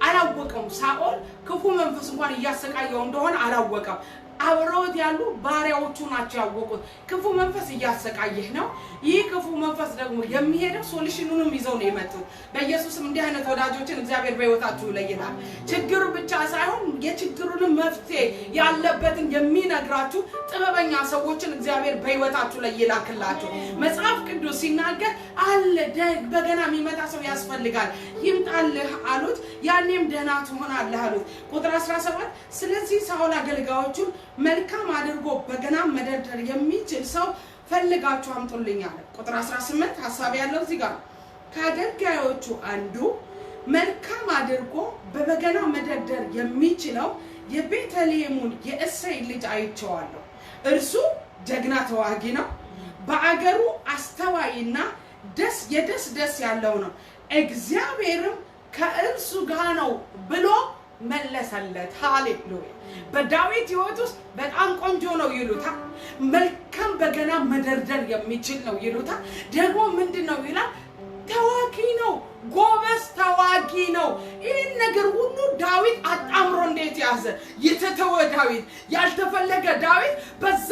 አላወቀም ሳኦል ክፉ መንፈስ እንኳን ያሰቃየው እንደሆነ አላወቀም አብረውት ያሉ ባሪያዎቹ ናቸው ያወቁት ክፉ መንፈስ ያሰቃየህ ነው ይህ ክፉ መንፈስ ደግሞ የሚሄደው ሶሉሽኑንም ይዘው ነው የመጡት በኢየሱስም እንዲህ አይነት ወዳጆችን እግዚአብሔር በህይወታችሁ ይለይላል ችግሩ ብቻ ሳይሆን የችግሩንም መፍትሄ ያለበትን የሚነግራችሁ ጥበበኛ ሰዎችን እግዚአብሔር በህይወታችሁ ላይ ይላክላችሁ መጽሐፍ ቅዱስ ሲናገር አለ በገና የሚመታ ሰው ያስፈልጋል ይምጣልህ አሉት ያኔም ደህና ትሆናለህ አሉት ቁጥር 17 ስለዚህ ሳኦል አገልጋዮቹን መልካም አድርጎ በገና መደርደር የሚችል ሰው ፈልጋችሁ አምጡልኝ አለ ቁጥር 18 ሐሳብ ያለው እዚህ ጋር ከአገልጋዮቹ አንዱ መልካም አድርጎ በበገና መደርደር የሚችለው የቤተልሔሙን የእሴይ ልጅ አይቼዋለሁ እርሱ ጀግና ተዋጊ ነው በአገሩ አስተዋይና ደስ ያለው ነው እግዚአብሔርም ከእርሱ ጋር ነው ብሎ መለሰለት ሃሌሉያ በዳዊት ህይወት ውስጥ በጣም ቆንጆ ነው ይሉታል መልካም በገና መደርደር የሚችል ነው ይሉታል ደግሞ ምንድነው ይላል ተዋጊ ነው ጎበዝ ተዋጊ ነው ይሄን ነገር ሁሉ ዳዊት አጣምሮ እንዴት ያዘ የተተወ ዳዊት ያልተፈለገ ዳዊት በዛ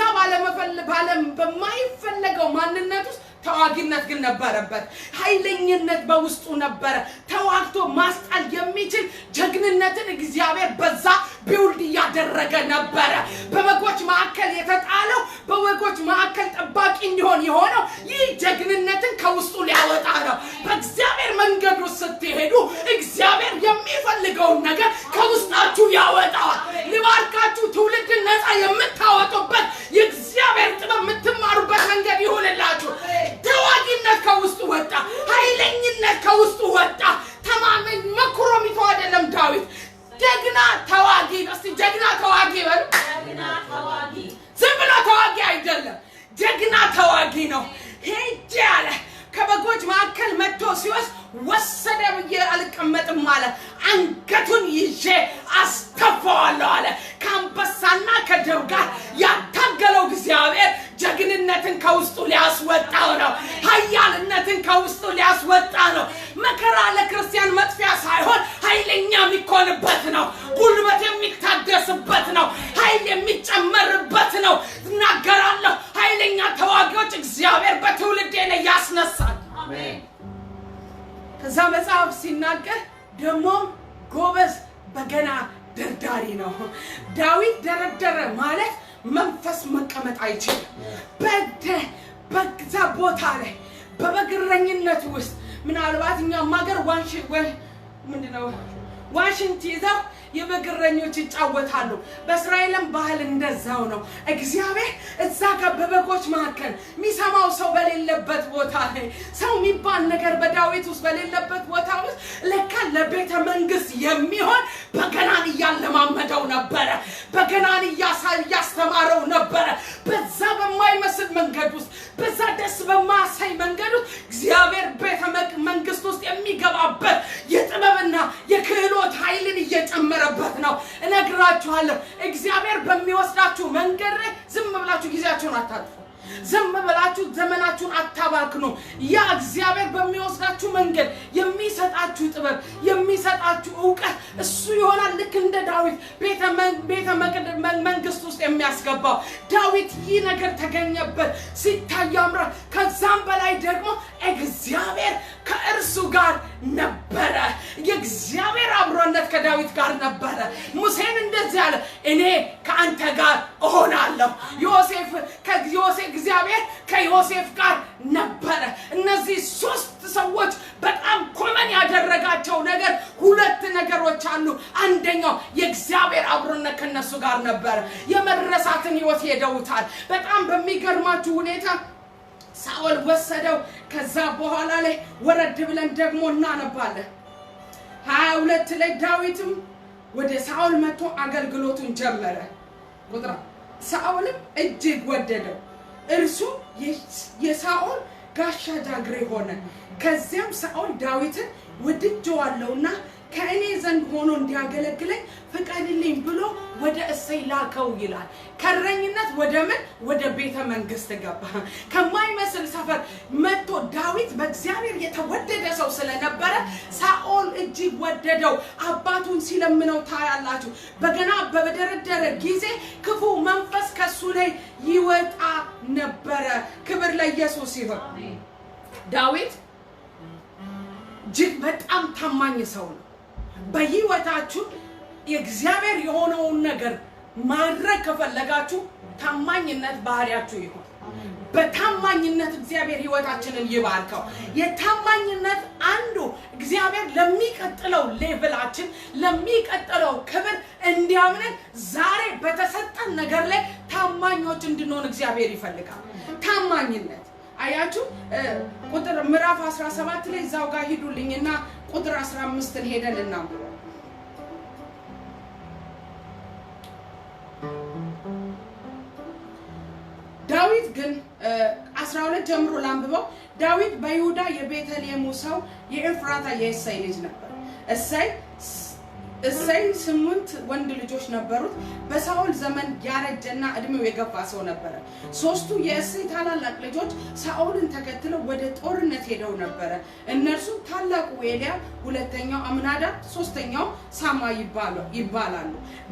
ባለም በማይፈለገው ማንነት ውስጥ ተዋጊነት ግን ነበረበት ኃይለኝነት በውስጡ ነበር ተዋግቶ ማስጣል የሚችል ጀግንነትን እግዚአብሔር በዛ ቢውልድ ያደረገ ነበር በበጎች ማዕከል የተጣለው በበጎች ማዕከል ጠባቂ እንዲሆን የሆነው ይህ ጀግንነትን ከውስጡ ሊያወጣ ነው በእግዚአብሔር መንገድ ውስጥ ስትሄዱ እግዚአብሔር የሚፈልገው ነገር ከውስጣችሁ ያወጣዋል ሊባርካችሁ ትውልድን ነፃ የምታወጡበት የእግዚአብሔር ጥበብ የምትማሩበት መንገድ ይሁንላችሁ ተዋጊነት ከውስጡ ወጣ ኃይለኝነት ከውስጡ ወጣ ተማመን መክሮሚቶ አይደለም ዳዊት ጀግና ተዋጊ እስቲ ጀግና ተዋጊ በሉ ጀግና ተዋጊ ዝም ብሎ ተዋጊ አይደለም ጀግና ተዋጊ ነው ሄጄ አለ ከበጎች ማዕከል መጥቶ ሲወስድ ወሰደ ብዬ አልቀመጥም አለ አንገቱን ይዤ አስተፋዋለሁ አለ ከአንበሳና ከድብ ጋር ያታገለው እግዚአብሔር ጀግንነትን ከውስጡ ሊያስወጣው ነው ኃያልነትን ከውስጡ ሊያስወጣ ነው መከራ ለክርስቲያን መጥፊያ ሳይሆን ኃይለኛ የሚኮንበት ነው ጉልበት የሚታደስበት ነው ኃይል የሚጨመርበት ነው እናገራለሁ ኃይለኛ ተዋጊዎች እግዚአብሔር በትውልዴ ላይ ያስነሳል አሜን ከዛ መጽሐፍ ሲናገር ደግሞ ጎበዝ በገና ደርዳሪ ነው ዳዊት ደረደረ ማለት መንፈስ መቀመጥ አይችልም በዛ ቦታ ላይ በበግረኝነት ውስጥ ምናልባት እኛ ማገር ምንድነው ዋሽንት ይዘው የበግረኞች ይጫወታሉ በእስራኤልም ባህል እንደዛው ነው እግዚአብሔር እዛ ጋር በበጎች ማከል ሚሰማው ሰው በሌለበት ቦታ ላይ ሰው የሚባል ነገር በዳዊት ውስጥ በሌለበት ቦታ ውስጥ ለካ ለቤተ መንግስት የሚሆን በገናን ያለማመደው ነበር በገናን ያስተማረው ነበር በዛ በማይመስል መንገድ ውስጥ በዛ ደስ በማሳይ መንገድ ውስጥ እግዚአብሔር ቤተ መንግስት ውስጥ የሚገባበት የጥበብና የክህሎት ኃይልን እየጨመረበት ነው እነግራችኋለሁ እግዚአብሔር በሚወስዳችሁ መንገድ ላይ ዝም ብላችሁ ጊዜያችሁን አታጥፉ ዝም ብላችሁ ዘመናችሁን አታባክኑ። ያ እግዚአብሔር በሚወስዳችሁ መንገድ የሚሰጣችሁ ጥበብ የሚሰጣችሁ ዕውቀት እሱ ይሆናል። ልክ እንደ ዳዊት ቤተ መንግስት ውስጥ የሚያስገባው ዳዊት ይህ ነገር ተገኘበት፣ ሲታይ ያምራል። ከዛም በላይ ደግሞ እግዚአብሔር ከእርሱ ጋር ነበረ። የእግዚአብሔር አብሮነት ከዳዊት ጋር ነበረ። ሙሴን እንደዚህ አለ፣ እኔ ከአንተ ጋር እሆናለሁ። እግዚአብሔር ከዮሴፍ ጋር ነበረ። እነዚህ ሶስት ሰዎች በጣም ኮመን ያደረጋቸው ነገር ሁለት ነገሮች አሉ። አንደኛው የእግዚአብሔር አብሮነት ከነሱ ጋር ነበረ። የመረሳትን ህይወት ሄደውታል። በጣም በሚገርማችሁ ሁኔታ ሳኦል ወሰደው። ከዛ በኋላ ላይ ወረድ ብለን ደግሞ እናነባለን 22 ላይ ዳዊትም ወደ ሳኦል መጥቶ አገልግሎቱን ጀመረ። ቁጥር ሳኦልም እጅግ ወደደው፣ እርሱ የሳኦል ጋሻ ጃግሬ ሆነ። ከዚያም ሳኦል ዳዊትን ወድጄዋለሁና ከእኔ ዘንድ ሆኖ እንዲያገለግለኝ ፍቀድልኝ ብሎ ወደ እሴይ ላከው ይላል። ከረኝነት ወደ ምን? ወደ ቤተ መንግስት ገባ። ከማይመስል ሰፈር መጥቶ ዳዊት በእግዚአብሔር የተወደደ ሰው ስለነበረ ሳኦል እጅግ ወደደው። አባቱን ሲለምነው ታያላችሁ። በገና በደረደረ ጊዜ ክፉ መንፈስ ከሱ ላይ ይወጣ ነበረ። ክብር ለኢየሱስ ይሁን። ዳዊት እጅግ በጣም ታማኝ ሰው ነው። በህይወታችሁ የእግዚአብሔር የሆነውን ነገር ማድረግ ከፈለጋችሁ ታማኝነት ባህሪያችሁ ይሁን። በታማኝነት እግዚአብሔር ህይወታችንን ይባርከው። የታማኝነት አንዱ እግዚአብሔር ለሚቀጥለው ሌቭላችን ለሚቀጥለው ክብር እንዲያምነን ዛሬ በተሰጠን ነገር ላይ ታማኞች እንድንሆን እግዚአብሔር ይፈልጋል። ታማኝነት አያችሁ ቁጥር ምዕራፍ 17 ላይ እዛው ጋር ሂዱልኝና ቁጥር 15 ሄደን እናንብብ። ዳዊት ግን 12 ጀምሮ ላንብበው። ዳዊት በይሁዳ የቤተልሔሙ ሰው የኤፍራታ የእሴይ ልጅ ነበር። እሴይ 8 ወንድ ልጆች ነበሩት። በሳኦል ዘመን ያረጀና እድሜው የገፋ ሰው ነበር። ሶስቱ የእሴይ ታላላቅ ልጆች ሳኦልን ተከትለው ወደ ጦርነት ሄደው ነበር። እነርሱ ታላቁ ኤልያብ፣ ሁለተኛው አምናዳብ፣ ሶስተኛው ሳማ ይባላሉ።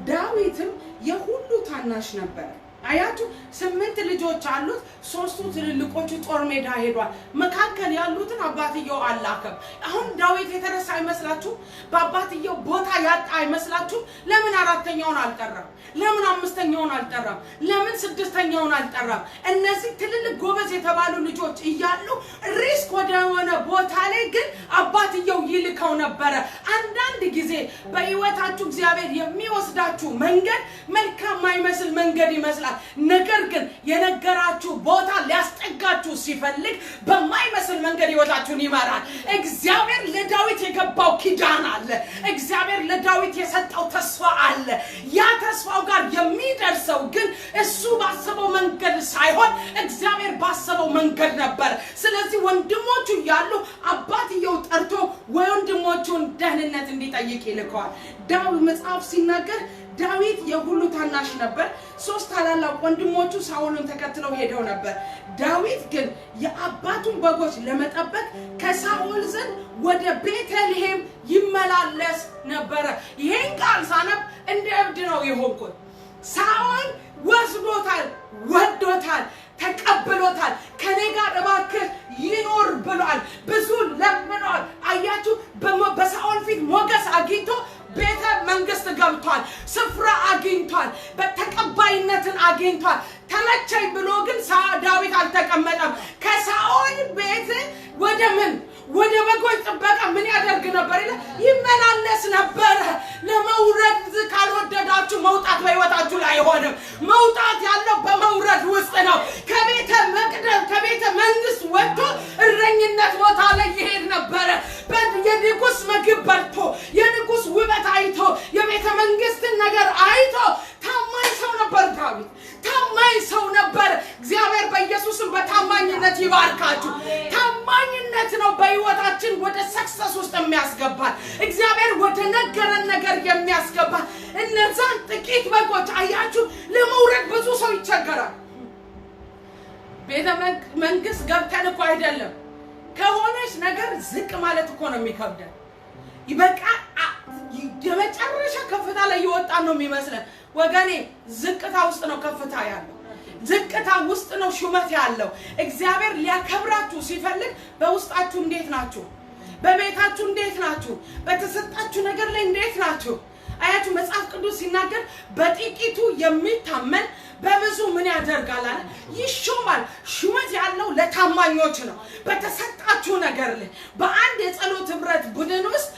ዳዊትም የሁሉ ታናሽ ነበር። አያቱ 8 ልጆች አሉት። ሶስቱ ትልልቆቹ ጦር ሜዳ ሄዷል። መካከል ያሉትን አባትየው አላከም። አሁን ዳዊት የተረሳ አይመስላችሁ? በአባትየው ቦታ ያጣ አይመስላችሁ? ለምን አራተኛውን አልጠራም? ለምን አምስተኛውን አልጠራም? ለምን ስድስተኛውን አልጠራም? እነዚህ ትልልቅ ጎበዝ የተባሉ ልጆች እያሉ ሪስክ ወደሆነ ቦታ ላይ ግን አባትየው ይልከው ነበረ። አንዳንድ ጊዜ በህይወታችሁ እግዚአብሔር የሚወስዳችሁ መንገድ መልካም ማይመስል መንገድ ይመስላል። ነገር ግን የነገራችሁ ቦታ ሊያስጠጋችሁ ሲፈልግ በማይመስል መንገድ ህይወታችሁን ይመራል። እግዚአብሔር ለዳዊት የገባው ኪዳን አለ። እግዚአብሔር ለዳዊት የሰጠው ተስፋ አለ። ያ ተስፋው ጋር የሚደርሰው ግን እሱ ባሰበው መንገድ ሳይሆን እግዚአብሔር ባሰበው መንገድ ነበር። ስለዚህ ወንድሞቹ ያሉ አባትየው ጠርቶ ወንድሞቹን ደህንነት እንዲጠይቅ ይልከዋል። ዳዊት መጽሐፍ ሲናገር ዳዊት የሁሉ ታናሽ ነበር። 3 ታላላቅ ወንድሞቹ ሳኦልን ተከትለው ሄደው ነበር። ዳዊት ግን የአባቱን በጎች ለመጠበቅ ከሳኦል ዘንድ ወደ ቤተልሔም ይመላለስ ነበር። ይሄን ቃል ሳነብ እንደ እብድ ነው የሆንኩት። ሳኦል ወስዶታል፣ ወዶታል፣ ተቀብሎታል። ከኔ ጋር እባክህ ይኖር ብሏል። ብዙ ለምኗል። አያችሁ በሳኦል ፊት ሞገስ አግኝቶ ቤተ መንግስት ገብቷል። ስፍራ አግኝቷል። በተቀባይነትን አግኝቷል። ተመቸኝ ብሎ ግን ዳዊት አልተቀመጠም። ከሳኦል ቤት ወደ ምን ወደ በጎች ጥበቃ ምን ያደርግ ነበር? ይመላለስ ነበር። ለመውረድ ካልወደዳችሁ መውጣት በህይወታችሁ ላይ አይሆንም። መውጣት ያለው በመውረድ ውስጥ ነው። ከቤተ መንግስት ወጥቶ እረኝነት ቦታ ላይ ይሄድ ነበር። የንጉስ ምግብ በልቶ የንጉስ ውበት አይቶ የቤተ መንግስትን ነገር አይቶ ታማኝ ሰው ነበር ዳዊት። ታማኝ ሰው ነበር። እግዚአብሔር በኢየሱስም በታማኝነት ይባርካችሁ። ታማኝነት ነው በህይወታችን ወደ ሰክሰስ ውስጥ የሚያስገባል። እግዚአብሔር ወደ ነገረን ነገር የሚያስገባል። እነዛን ጥቂት በጎች አያችሁ፣ ለመውረድ ብዙ ሰው ይቸገራል። ቤተ መንግስት ገብተን እኮ አይደለም ከሆነች ነገር ዝቅ ማለት እኮ ነው የሚከብደን ይበቃ የመጨረሻ ከፍታ ላይ ይወጣን ነው የሚመስለን ወገኔ ዝቅታ ውስጥ ነው ከፍታ ያለው ዝቅታ ውስጥ ነው ሹመት ያለው እግዚአብሔር ሊያከብራችሁ ሲፈልግ በውስጣችሁ እንዴት ናችሁ በቤታችሁ እንዴት ናችሁ በተሰጣችሁ ነገር ላይ እንዴት ናችሁ አያችሁ መጽሐፍ ቅዱስ ሲናገር በጥቂቱ የሚታመን በብዙ ምን ያደርጋል አለ ይሾማል ሹመት ያለው ለታማኞች ነው በተሰጣችሁ ነገር ላይ በአንድ የጸሎት ህብረት ቡድን ውስጥ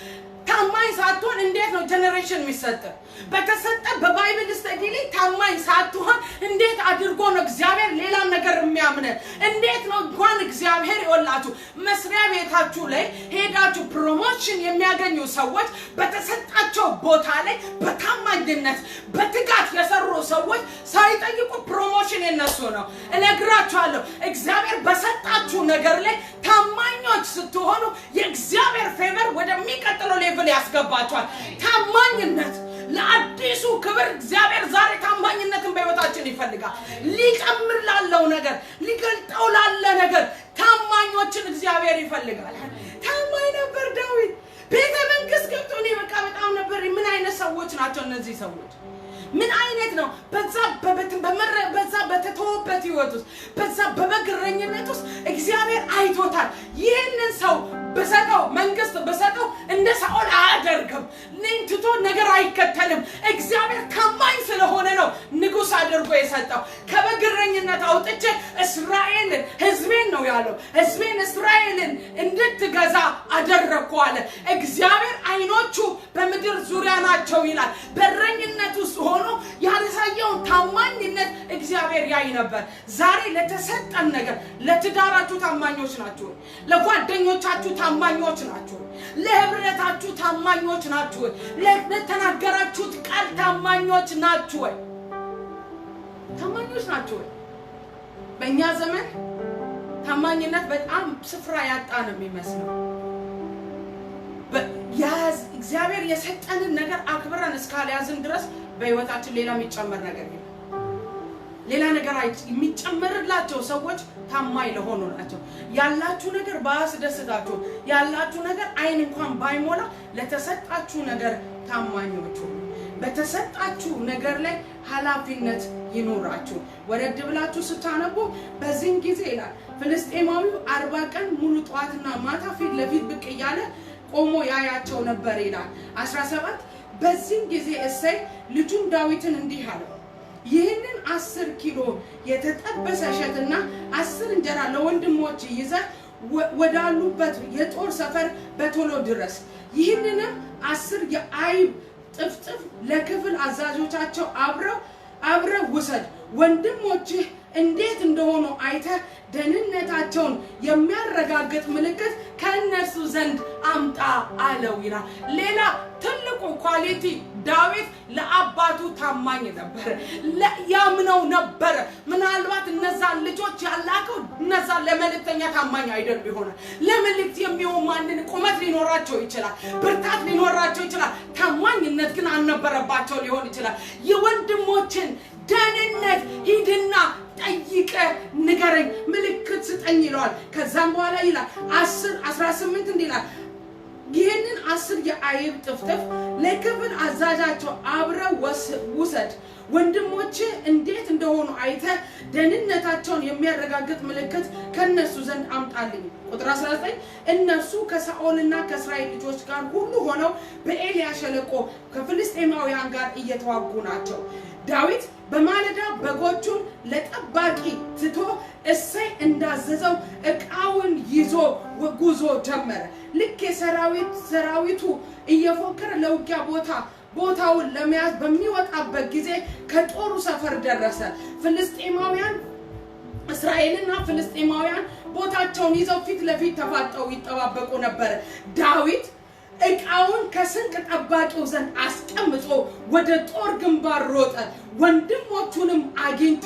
ታማኝ ሳትሆን እንዴት ነው ጀነሬሽን የሚሰጥ በተሰጠ በባይብል ስተዲ ላይ ታማኝ ሳትሆን እንዴት አድርጎ ነው እግዚአብሔር ሌላ ነገር የሚያምነ እንዴት ነው እንኳን እግዚአብሔር ይወላችሁ መስሪያ ቤታችሁ ላይ ሄዳችሁ ፕሮሞሽን የሚያገኙ ሰዎች በተሰጣቸው ቦታ ላይ በታማኝነት በትጋት የሰሩ ሰዎች ሳይጠይቁ ፕሮሞሽን የነሱ ነው እነግራችኋለሁ እግዚአብሔር በሰጣችሁ ነገር ላይ ታማኞች ስትሆኑ የእግዚአብሔር ፌቨር ወደሚቀጥለው ሌቭል ያስገባችኋል ታማኝነት ለአዲሱ ክብር እግዚአብሔር ዛሬ ታማኝነትን በህይወታችን ይፈልጋል ሊጨምር ላለው ነገር ሊገልጠው ላለ ነገር ታማኞችን እግዚአብሔር ይፈልጋል ታማኝ ነበር ዳዊት ቤተ መንግስት ገብቶ ነው በቃ በጣም ነበር ምን አይነት ሰዎች ናቸው እነዚህ ሰዎች ምን አይነት ነው በዛ በተተወበት ህይወት ውስጥ በዛ በበግረኝነት ውስጥ እግዚአብሔር አይቶታል ይህንን ሰው በሰጠው መንግስት በሰጠው እንደ ሳኦል አያደርግም ንንትቶ ነገር አይከተልም እግዚአብሔር ታማኝ ስለሆነ ነው ንጉስ አድርጎ የሰጠው ከበግረኝነት አውጥቼ እስራኤልን ህዝቤን ነው ያለው ህዝቤን እስራኤልን እንድትገዛ አደረኩ አለ እግዚአብሔር አይኖቹ በምድር ዙሪያ ናቸው ይላል በረኝነት ውስጥ ሆኖ ያለሳየው ታማኝነት እግዚአብሔር ያይ ነበር ዛሬ ለተሰጠን ነገር ለትዳራችሁ ታማኞች ናችሁ ለጓደኞቻችሁ ታማኞች ናችሁ ለህብረታችሁ ታማኞች ናችሁ ለተናገራችሁት ቃል ታማኞች ናችሁ ታማኞች ናችሁ በእኛ ዘመን ታማኝነት በጣም ስፍራ ያጣ ነው የሚመስለው እግዚአብሔር የሰጠንን ነገር አክብረን እስካልያዝን ድረስ በህይወታችን ሌላ የሚጨመር ነገር የለም ሌላ ነገር የሚጨመርላቸው ሰዎች ታማኝ ለሆኑ ናቸው ያላችሁ ነገር ባስደስታችሁ ያላችሁ ነገር አይን እንኳን ባይሞላ ለተሰጣችሁ ነገር ታማኞች በተሰጣችሁ ነገር ላይ ኃላፊነት ይኖራችሁ ወረድ ብላችሁ ስታነቡ በዚህን ጊዜ ይላል ፍልስጤማዊው 40 ቀን ሙሉ ጧትና ማታ ፊት ለፊት ብቅ እያለ ቆሞ ያያቸው ነበር ይላል 17 በዚህን ጊዜ እሰይ ልጁን ዳዊትን እንዲህ አለው ይህንን 10 ኪሎ የተጠበሰ እሸትና 10 እንጀራ ለወንድሞች ይዘህ ወዳሉበት የጦር ሰፈር በቶሎ ድረስ ይህንንም 10 የአይብ ጥፍጥፍ ለክፍል አዛዦቻቸው አብረው ውሰድ ወንድሞች እንዴት እንደሆኑ አይተ ደህንነታቸውን የሚያረጋግጥ ምልክት ከነሱ ዘንድ አምጣ አለው ይላል ሌላ ትልቁ ኳሊቲ ዳዊት ለአባቱ ታማኝ ነበር ያምነው ነበር ምናልባት እነዛ ልጆች ያላቀው እነዛ ለመልእክተኛ ታማኝ አይደል ይሆናል ለመልእክት የሚሆን ማንን ቁመት ሊኖራቸው ይችላል ብርታት ሊኖራቸው ይችላል ታማኝነት ግን አልነበረባቸው ሊሆን ይችላል የወንድሞችን ደህንነት ሂድና ጠይቀ ንገረኝ ምልክት ስጠኝ ይላል ከዛም በኋላ ይላል 18 እንዲላል ይህንን 10 የአይብ ጥፍጥፍ ለክፍል አዛዣቸው አብረው ውሰድ ወንድሞች እንዴት እንደሆኑ አይተ ደህንነታቸውን የሚያረጋግጥ ምልክት ከነሱ ዘንድ አምጣልኝ ቁጥር 19 እነሱ ከሳኦልና ከእስራኤል ልጆች ጋር ሁሉ ሆነው በኤልያ ሸለቆ ከፍልስጤማውያን ጋር እየተዋጉ ናቸው ዳዊት በማለዳ በጎቹን ለጠባቂ ትቶ እሰይ እንዳዘዘው ዕቃውን ይዞ ጉዞ ጀመረ ልክ ሰራዊቱ እየፎከረ ለውጊያ ቦታውን ለመያዝ በሚወጣበት ጊዜ ከጦሩ ሰፈር ደረሰ ፍልስጤማውያን እስራኤልና ፍልስጤማውያን ቦታቸውን ይዘው ፊት ለፊት ተፋጠው ይጠባበቁ ነበር ዳዊት ዕቃውን ከስንቅ ጠባቂው ዘንድ አስቀምጦ ወደ ጦር ግንባር ሮጠ ወንድሞቹንም አግኝቶ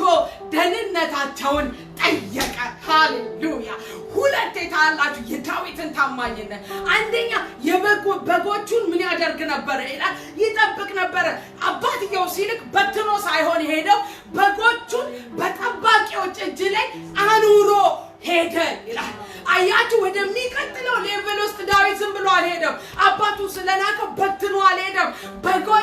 ደህንነታቸውን ጠየቀ ሃሌሉያ ሁለት የታላችሁ የዳዊትን ታማኝነት አንደኛ በጎቹን ምን ያደርግ ነበር ይላል ይጠብቅ ነበር አባትየው ሲልክ በትኖ ሳይሆን ሄደው በጎቹን በጠባቂዎች እጅ ላይ አኑሮ ሄደ ይላል። አያችሁ ወደሚቀጥለው ሌቭል ውስጥ ዳዊት ዝም ብሎ አልሄደም። አባቱ ስለናቀው በትኖ አልሄደም።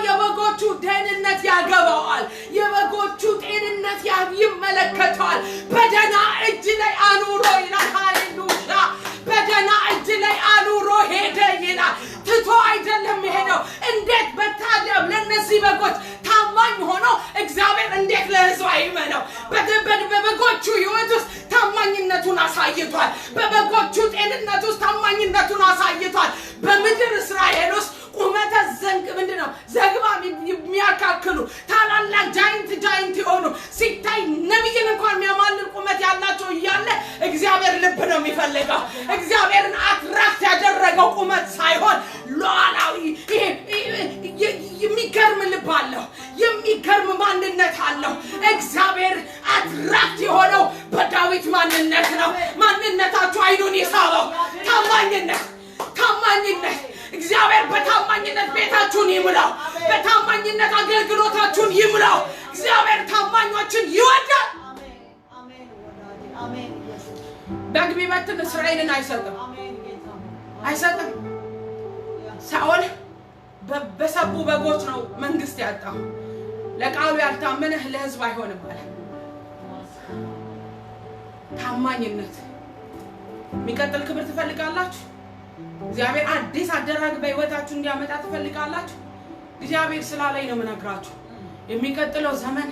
የበጎቹ ደህንነት ያገባዋል። የበጎቹ ጤንነት ይመለከተዋል። በደህና እጅ ላይ አኑሮ ይላል። ሃሌሉያ! በደህና እጅ ላይ አኑሮ ሄደ ይላል። ትቶ አይደለም ሄደው። እንዴት በታደም ለነዚህ በጎች ታማኝ ሆኖ እግዚአብሔር እንዴት ለሕዝቡ አይመነው? በበጎቹ ሕይወት ውስጥ ታማኝነቱን አሳይቷል። በበጎቹ ጤንነት ውስጥ ታማኝነቱን አሳይቷል። በምድር እስራኤል ውስጥ ቁመተ ዘንግ ምንድነው ዘግባ የሚያካክሉ ታላላቅ ጃይንት የሆኑ ሲታይ ነብይን እንኳን የሚያማልል ቁመት ያላቸው እያለ እግዚአብሔር ልብ ነው የሚፈልገው። እግዚአብሔርን አትራክት ያደረገው ቁመት ሳይሆን ሉዓላዊ የሚገርም ልብ አለው። የሚገርም ማንነት አለው። እግዚአብሔር አትራክት የሆነው በዳዊት ማንነት ነው። ማንነታችሁ አይኑን ይሳበው። ታማኝነት እግዚአብሔር በታማኝነት ቤታችሁን ይሙላው። በታማኝነት አገልግሎታችሁን ይሙላው። እግዚአብሔር ታማኞችን ይወዳል። አሜን። በግ ቢበትን እስራኤልን አይሰጥም። ሳኦል በሰቡ በጎች ነው መንግስት ያጣው። ለቃሉ ያልታመነ ለሕዝብ አይሆንም ማለት ታማኝነት። የሚቀጥል ክብር ትፈልጋላችሁ? እግዚአብሔር አዲስ አደራግ በህይወታችሁ እንዲያመጣ ትፈልጋላችሁ? እግዚአብሔር ስላለኝ ነው የምነግራችሁ። የሚቀጥለው ዘመን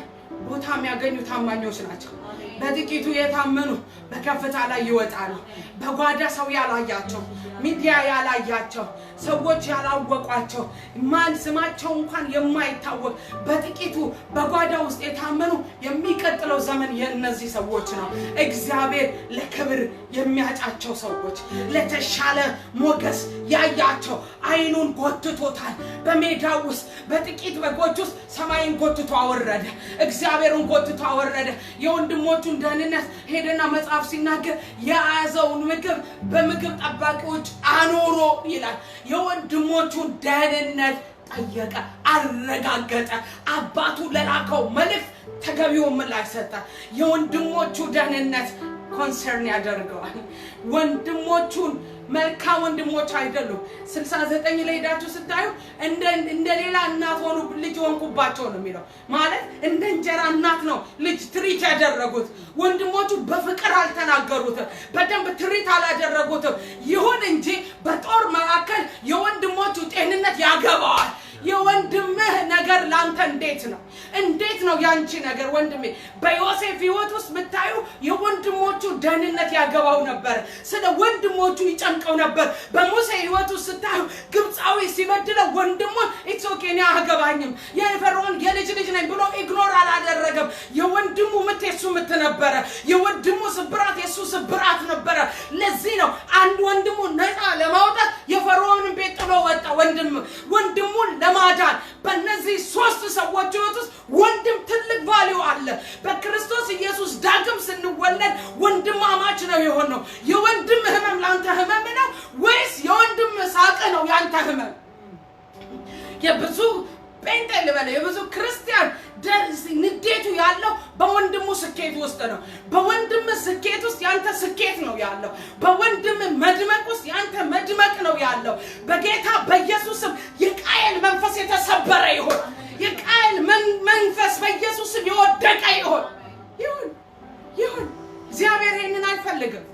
ቦታ የሚያገኙ ታማኞች ናቸው። በጥቂቱ የታመኑ በከፍታ ላይ ይወጣሉ። በጓዳ ሰው ያላያቸው፣ ሚዲያ ያላያቸው፣ ሰዎች ያላወቋቸው፣ ማን ስማቸው እንኳን የማይታወቅ በጥቂቱ በጓዳ ውስጥ የታመኑ የሚቀጥለው ዘመን የእነዚህ ሰዎች ነው። እግዚአብሔር ለክብር የሚያጫቸው ሰዎች፣ ለተሻለ ሞገስ ያያቸው አይኑን ጎትቶታል። በሜዳው ውስጥ በጥቂት በጎች ውስጥ ሰማይን ጎትቶ አወረደ። እግዚአብሔርን ጎትቶ አወረደ። የወንድሞቹን ደህንነት ሄደና መጽሐፍ ሲናገር የያዘውን ምግብ በምግብ ጠባቂዎች አኖሮ ይላል። የወንድሞቹን ደህንነት ጠየቀ፣ አረጋገጠ። አባቱ ለላከው መልእክት ተገቢውን ምላሽ ሰጠ። የወንድሞቹ ደህንነት ኮንሰርን ያደርገዋል። ወንድሞቹን መልካም ወንድሞች አይደሉም። 69 ላይ ሄዳችሁ ስታዩ እንደ ሌላ እናት ሆኑ ልጅ ሆንኩባቸው ነው የሚለው። ማለት እንደ እንጀራ እናት ነው ልጅ ትሪት ያደረጉት። ወንድሞቹ በፍቅር አልተናገሩትም፣ በደንብ ትሪት አላደረጉትም። ይሁን እንጂ በጦር መካከል የወንድሞቹ ጤንነት ያገባዋል። የወንድምህ ነገር ላንተ እንዴት ነው ያንቺ ነገር? ወንድሜ በዮሴፍ ሕይወት ውስጥ ብታዩ የወንድሞቹ ደህንነት ያገባው ነበር። ስለ ወንድሞቹ ይጨንቀው ነበር። በሙሴ ሕይወት ውስጥ ስታዩ ግብፃዊ ሲበድለው ወንድሙን ኢትስ ኦኬ እኔ አያገባኝም የፈርዖን የልጅ ነኝ ብሎ ኢግኖር አላደረገም። የወንድሙ ምት የሱ ምት ነበረ። የወንድሙ ስብራት የሱ ስብራት ነበረ። ለዚህ ነው አንድ ወንድሙ ነፃ ለማውጣት የፈርዖንን ቤት ጥሎ ወጣ። ወንድሙን ለማዳን በእነዚህ ሶስት ሰዎች ሕይወት ውስጥ ወንድም ትልቅ ቫልዩ አለ። በክርስቶስ ኢየሱስ ዳግም ስንወለድ ወንድማማች ነው የሆነው። የወንድም ህመም ላንተ ህመም ነው ወይስ የወንድም ሳቅ ነው ያንተ ህመም? የብዙ ጴንጤ ልበለ የብዙ ክርስቲያን ንዴቱ ያለው በወንድሙ ስኬት ውስጥ ነው። በወንድም ስኬት ውስጥ ያንተ ስኬት ነው ያለው። በወንድም መድመቅ ውስጥ ያንተ መድመቅ ነው ያለው። በጌታ በኢየሱስም የቃየል መንፈስ የተሰበረ ይሁን። የቃየል መንፈስ በኢየሱስም የወደቀ ይሁን። እግዚአብሔር ይህንን አይፈልግም።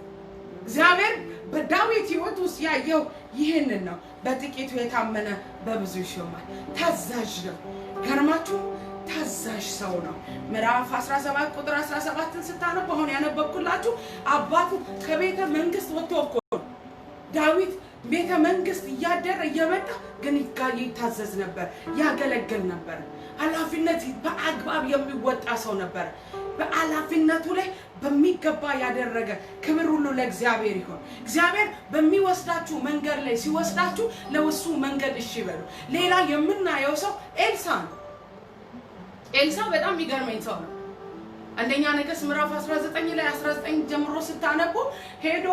እግዚአብሔር በዳዊት ሕይወት ውስጥ ያየው ይህንን ነው። በጥቂቱ የታመነ በብዙ ይሾማል። ታዛዥ ነው። ገርማችሁ ታዛዥ ሰው ነው። ምዕራፍ 17 ቁጥር 17ን ስታነቡ አሁን ያነበብኩላችሁ አባቱ ከቤተ መንግስት ወጥቶ እኮ ዳዊት ቤተ መንግስት እያደረ እየመጣ ግን ይታዘዝ ነበር፣ ያገለግል ነበር። ኃላፊነት በአግባብ የሚወጣ ሰው ነበር። በኃላፊነቱ ላይ በሚገባ ያደረገ። ክብር ሁሉ ለእግዚአብሔር ይሁን። እግዚአብሔር በሚወስዳችሁ መንገድ ላይ ሲወስዳችሁ ለውሱ መንገድ እሺ በሉ። ሌላ የምናየው ሰው ኤልሳ ነው። ኤልሳ በጣም ይገርመኝ ሰው ነው። አንደኛ ነገሥት ምዕራፍ 19 ላይ 19 ጀምሮ ስታነቡ ሄዶ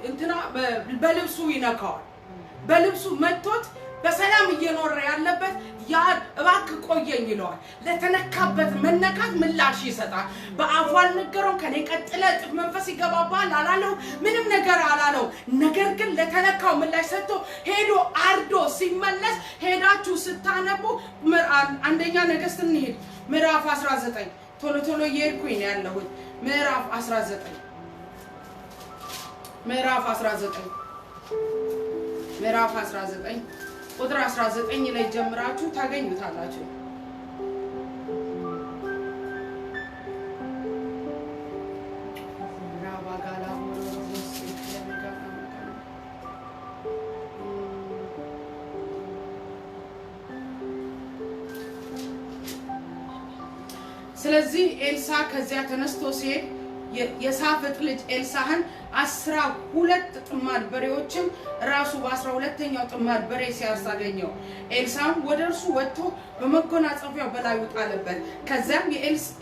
እንትና በልብሱ ይነካዋል። በልብሱ መጥቶት በሰላም እየኖረ ያለበት ያ እባክህ ቆየኝ ይለዋል። ለተነካበት መነካት ምላሽ ይሰጣል። በአፉ አልነገረውም። ከኔ ቀጥለ እጥፍ መንፈስ ይገባባል አላለው። ምንም ነገር አላለው። ነገር ግን ለተነካው ምላሽ ሰጥቶ ሄዶ አርዶ ሲመለስ ሄዳችሁ ስታነቡ አንደኛ ነገሥት እንሂድ ምዕራፍ 19 ቶሎ ቶሎ እየሄድኩኝ ነው ያለሁት። ምዕራፍ 19 ቁጥር 19 ላይ ጀምራችሁ ታገኙታላችሁ። ስለዚህ ኤልሳ ከዚያ ተነስቶ ሲሄድ የሳፍጥ ልጅ ኤልሳህን 12 ጥማድ በሬዎችም ራሱ በ12ኛው ጥማድ በሬ ሲያሳገኘው ኤልሳም ወደ እርሱ ወጥቶ በመጎናጸፊያው በላዩ ጣለበት። ከዚያም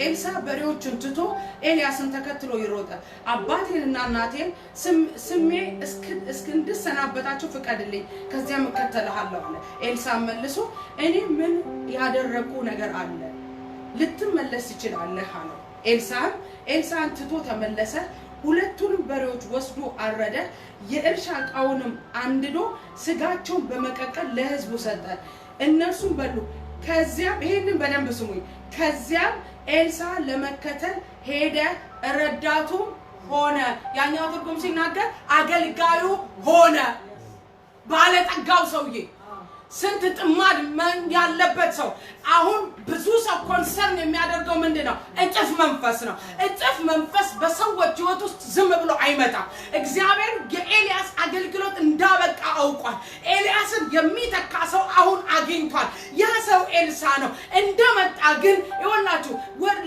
ኤልሳ በሬዎችን ትቶ ኤልያስን ተከትሎ ይሮጠ። አባቴንና እናቴን ስሜ እስክንድሰናበታቸው ፍቀድልኝ፣ ከዚያም እከተልሃለሁ አለ። ኤልሳም መልሶ እኔ ምን ያደረኩ ነገር አለ? ልትመለስ ትችላለህ አለው። ኤልሳን ትቶ ተመለሰ። ሁለቱንም በሬዎች ወስዶ አረደ። የእርሻ ዕቃውንም አንድዶ ስጋቸውን በመቀቀል ለሕዝቡ ሰጠ። እነርሱም በሉ። ከዚያም ይሄንን በደንብ ስሙኝ። ከዚያም ኤልሳ ለመከተል ሄደ፣ ረዳቱም ሆነ። ያኛው ትርጉም ሲናገር አገልጋዩ ሆነ። ባለጠጋው ሰውዬ ስንት ጥማድ ያለበት ሰው አሁን ብዙ ሰው ኮንሰርን የሚያደርገው ምንድነው? እጥፍ መንፈስ ነው። እጥፍ መንፈስ በሰዎች ህይወት ውስጥ ዝም ብሎ አይመጣም። እግዚአብሔር የኤልያስ አገልግሎት እንዳበቃ አውቋል። ኤልያስን የሚተካ ሰው አሁን አግኝቷል። ያ ሰው ኤልሳ ነው። እንደመጣ ግን ይወላችሁ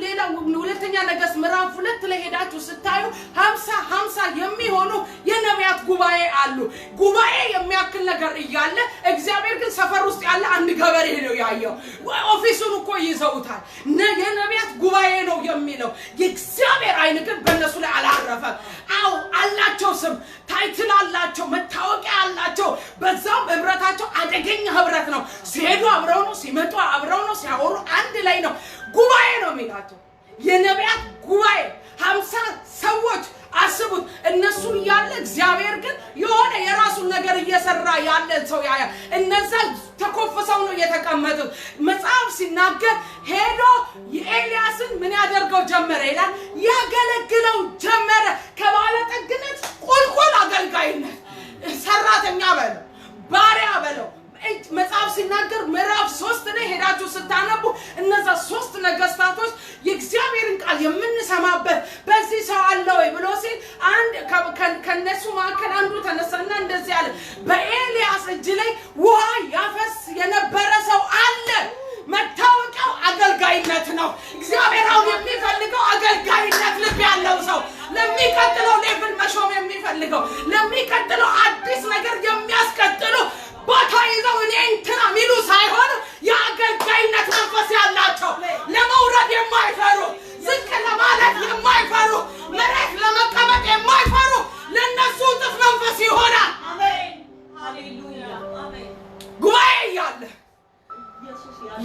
ሌላ ሁለተኛ ነገሥት ምዕራፍ 2 ላይ ሄዳችሁ ስታዩ 50 የሚሆኑ የነቢያት ጉባኤ አሉ። ጉባኤ የሚያክል ነገር እያለ እግዚአብሔር ግን ሰፈር ውስጥ ያለ አንድ ገበሬ ነው ያየው። ኦፊሱን እኮ ይዘውታል። የነቢያት ጉባኤ ነው የሚለው። የእግዚአብሔር አይን ግን በእነሱ ላይ አላረፈም። አው አላቸው፣ ስም ታይትል አላቸው፣ መታወቂያ አላቸው። በዛም ህብረታቸው አደገኛ ህብረት ነው። ሲሄዱ አብረው ነው፣ ሲመጡ አብረው ነው፣ ሲያወሩ አንድ ላይ ነው። ጉባኤ ነው የሚላቸው የነቢያት ጉባኤ 50 ሰዎች አስቡት። እነሱ ያለ እግዚአብሔር ግን የሆነ የራሱን ነገር እየሰራ ያለ ሰው ያያ። እነዛ ተኮፍሰው ነው የተቀመጡት። መጽሐፍ ሲናገር ሄዶ የኤልያስን ምን ያደርገው ጀመረ ይላል? ያገለግለው ጀመረ። ከባለጠግነት ቁልቁል አገልጋይነት፣ ሰራተኛ በለው፣ ባሪያ በለው። መጽሐፍ ሲናገር ምዕራፍ 3 ላይ ሄዳችሁ ስታነቡ እነዛ 3 ነገስታቶች የእግዚአብሔርን ቃል የምንሰማበት በዚህ ሰው አለ ወይ ብሎ ሲል አንድ ከነሱ መካከል አንዱ ተነሳና እንደዚህ አለ፣ በኤልያስ እጅ ላይ ውሃ ያፈስ የነበረ ሰው አለ። መታወቂያው አገልጋይነት ነው። እግዚአብሔር አሁን የሚፈልገው አገልጋይነት፣ ልብ ያለው ሰው ለሚቀጥለው ሌቭል መሾም የሚፈልገው ለሚቀጥለው አዲስ ነገር የሚያስቀጥሉ ቦታ ይዘው እኔ እንትና ሚሉ ሳይሆን የአገልጋይነት መንፈስ ያላቸው፣ ለመውረድ የማይፈሩ፣ ዝቅ ለማለት የማይፈሩ፣ መሬት ለመቀመጥ የማይፈሩ ለነሱ እጥፍ መንፈስ ይሆናል። አሜን ሃሌሉያ አሜን። ጉባኤ ያለ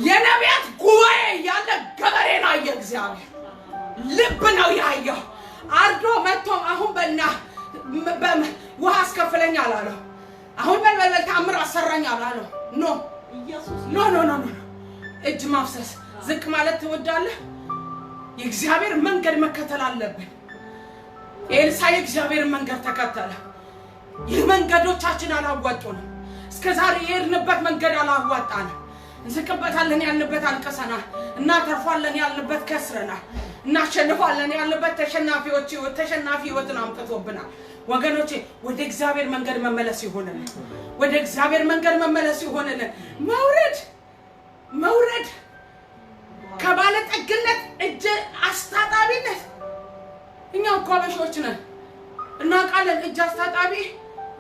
የነቢያት ጉባኤ ያለ ገበሬን አየ እግዚአብሔር። ልብ ነው ያየው። አርዶ መጥቶም አሁን በልና ውሃ አስከፍለኝ አላለው። አሁን በልበል ተአምር አሰራኝ አላለው። ኖ እጅ ማፍሰስ ዝቅ ማለት ትወዳለህ? የእግዚአብሔር መንገድ መከተል አለብን። ኤልሳ የእግዚአብሔር መንገድ ተከተለ። የመንገዶቻችን አላዋጡንም። እስከዛሬ የሄድንበት መንገድ አላዋጣንም። እንስቅበታለን ያልንበት አልቀሰናል። እናተርፋለን ያልንበት ከስረናል። እናሸንፋለን ያልንበት ተሸናፊ ህይወትን አምጥቶብናል። ወገኖቼ ወደ እግዚአብሔር መንገድ መመለስ ይሆነን። ወደ እግዚአብሔር መንገድ መመለስ ይሆነን። መውረድ ከባለጠግነት እጅ አስታጣቢነት። እኛ እኮ አበሾች ነን እናውቃለን። እጅ አስታጣቢ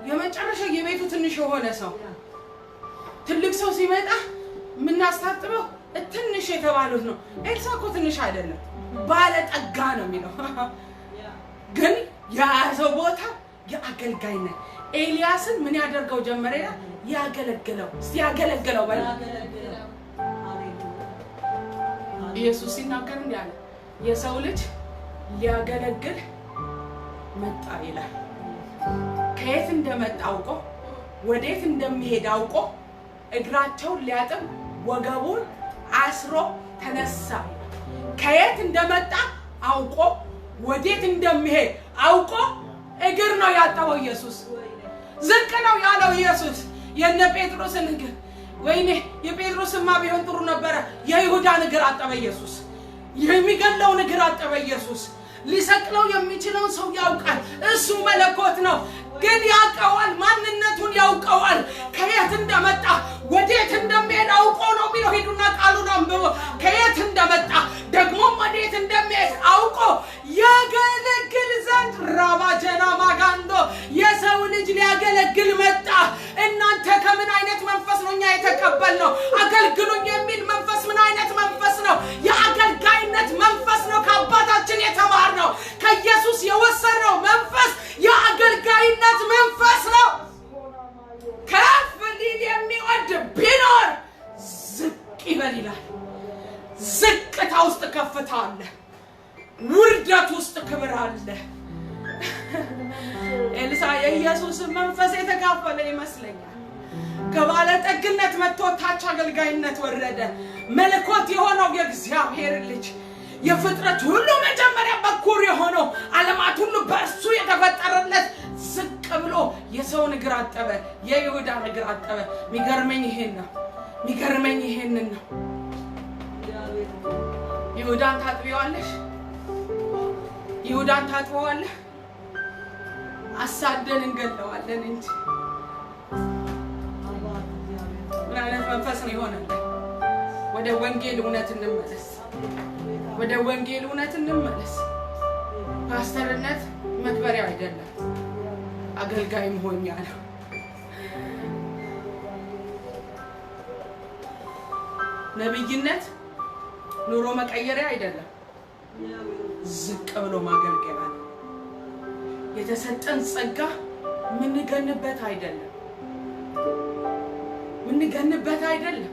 የመጨረሻ የቤቱ ትንሽ የሆነ ሰው፣ ትልቅ ሰው ሲመጣ ምናስታጥበው ትንሽ የተባሉት ነው። ኤልሳ እኮ ትንሽ አይደለም፣ ባለጠጋ ነው የሚለው ግን የያዘው ቦታ የአገልጋይነት። ኤልያስን ምን ያደርገው ጀመረ? ያገለግለው ሲያገለግለው በላ ኢየሱስ ሲናገር እንዲህ አለ የሰው ልጅ ሊያገለግል መጣ ይላል ከየት እንደመጣ አውቆ ወዴት እንደሚሄድ አውቆ እግራቸውን ሊያጥብ ወገቡን አስሮ ተነሳ ከየት እንደመጣ አውቆ ወዴት እንደሚሄድ አውቆ እግር ነው ያጠበው ኢየሱስ ዝቅ ነው ያለው ኢየሱስ የነ ጴጥሮስን እግር ወይኔ የጴጥሮስማ ቢሆን ጥሩ ነበር የይሁዳን እግር አጠበ ኢየሱስ የሚገለውን እግር አጠበ ኢየሱስ ሊሰቅለው የሚችለው ሰው ያውቃል እሱ መለኮት ነው ግን ያውቀዋል ማንነቱን ያውቀዋል ከየት እንደመጣ ወዴት እንደሚሄድ አውቆ ነው የሚለው ሄዱና ቃሉን አንብቦ ከየት እንደመጣ ደግሞ ወዴት እንደሚሄድ አውቆ ያገለግል ዘንድ ራባጀና ማጋንዶ የሰው ልጅ ሊያገለግል መጣ እናንተ ከምን አይነት መንፈስ ነው የተቀበልነው አገልግሉኝ የሚል መንፈስ ምን አይነት መንፈስ ነው የአገልጋይነት መንፈስ ነው ከአባታችን የተማርነው ከኢየሱስ የወሰነው መንፈስ የአገልጋይነት መንፈስ ነው ከፍ ሊል የሚወድ ቢኖር ዝቅ ይበል ይላል ዝቅታ ውስጥ ከፍታ አለ ውርደት ውስጥ ክብር አለ ኤልሳ የኢየሱስ መንፈስ የተካፈለ ይመስለኛል ከባለ ጠግነት መጥቶ ታች አገልጋይነት ወረደ መለኮት የሆነው የእግዚአብሔር ልጅ የፍጥረት ሁሉ መጀመሪያ በኩር የሆነው ዓለማት ሁሉ በእሱ የተፈጠረለት ዝቅ ብሎ የሰውን እግር አጠበ የይሁዳን እግር አጠበ ሚገርመኝ ይሄንን ነው ይሁዳን ታጥቢዋለሽ ይሁዳን ታጥበዋለህ አሳደን እንገለዋለን እንጂ ምን አይነት መንፈስ ነው ይሆናል ወደ ወንጌል እውነት እንመለስ ፓስተርነት መክበሪያ አይደለም አገልጋይ መሆን ያለው ነብይነት ኑሮ መቀየሪያ አይደለም ዝቅ ብሎ ማገልገል ነው የተሰጠን ጸጋ ምንገንበት አይደለም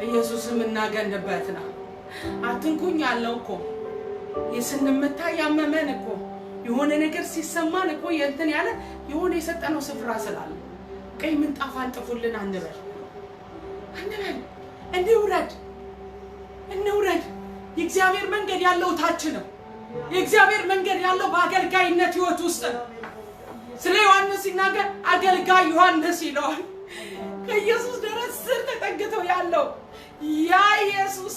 ኢየሱስም እናገንበት ነው አትንኩኝ ያለው እኮ የስንምታ ያመመን እኮ የሆነ ነገር ሲሰማን እኮ የእንትን ያለ የሆነ የሰጠነው ስፍራ ስላለ ቀይ ምንጣፍ አንጥፉልን አንበል እንውረድ የእግዚአብሔር መንገድ ያለው ታች ነው የእግዚአብሔር መንገድ ያለው በአገልጋይነት ህይወት ውስጥ ነው ስለ ዮሐንስ ሲናገር አገልጋይ ዮሐንስ ይለዋል ከኢየሱስ ደረስ ስር ተጠግተው ያለው ያ ኢየሱስ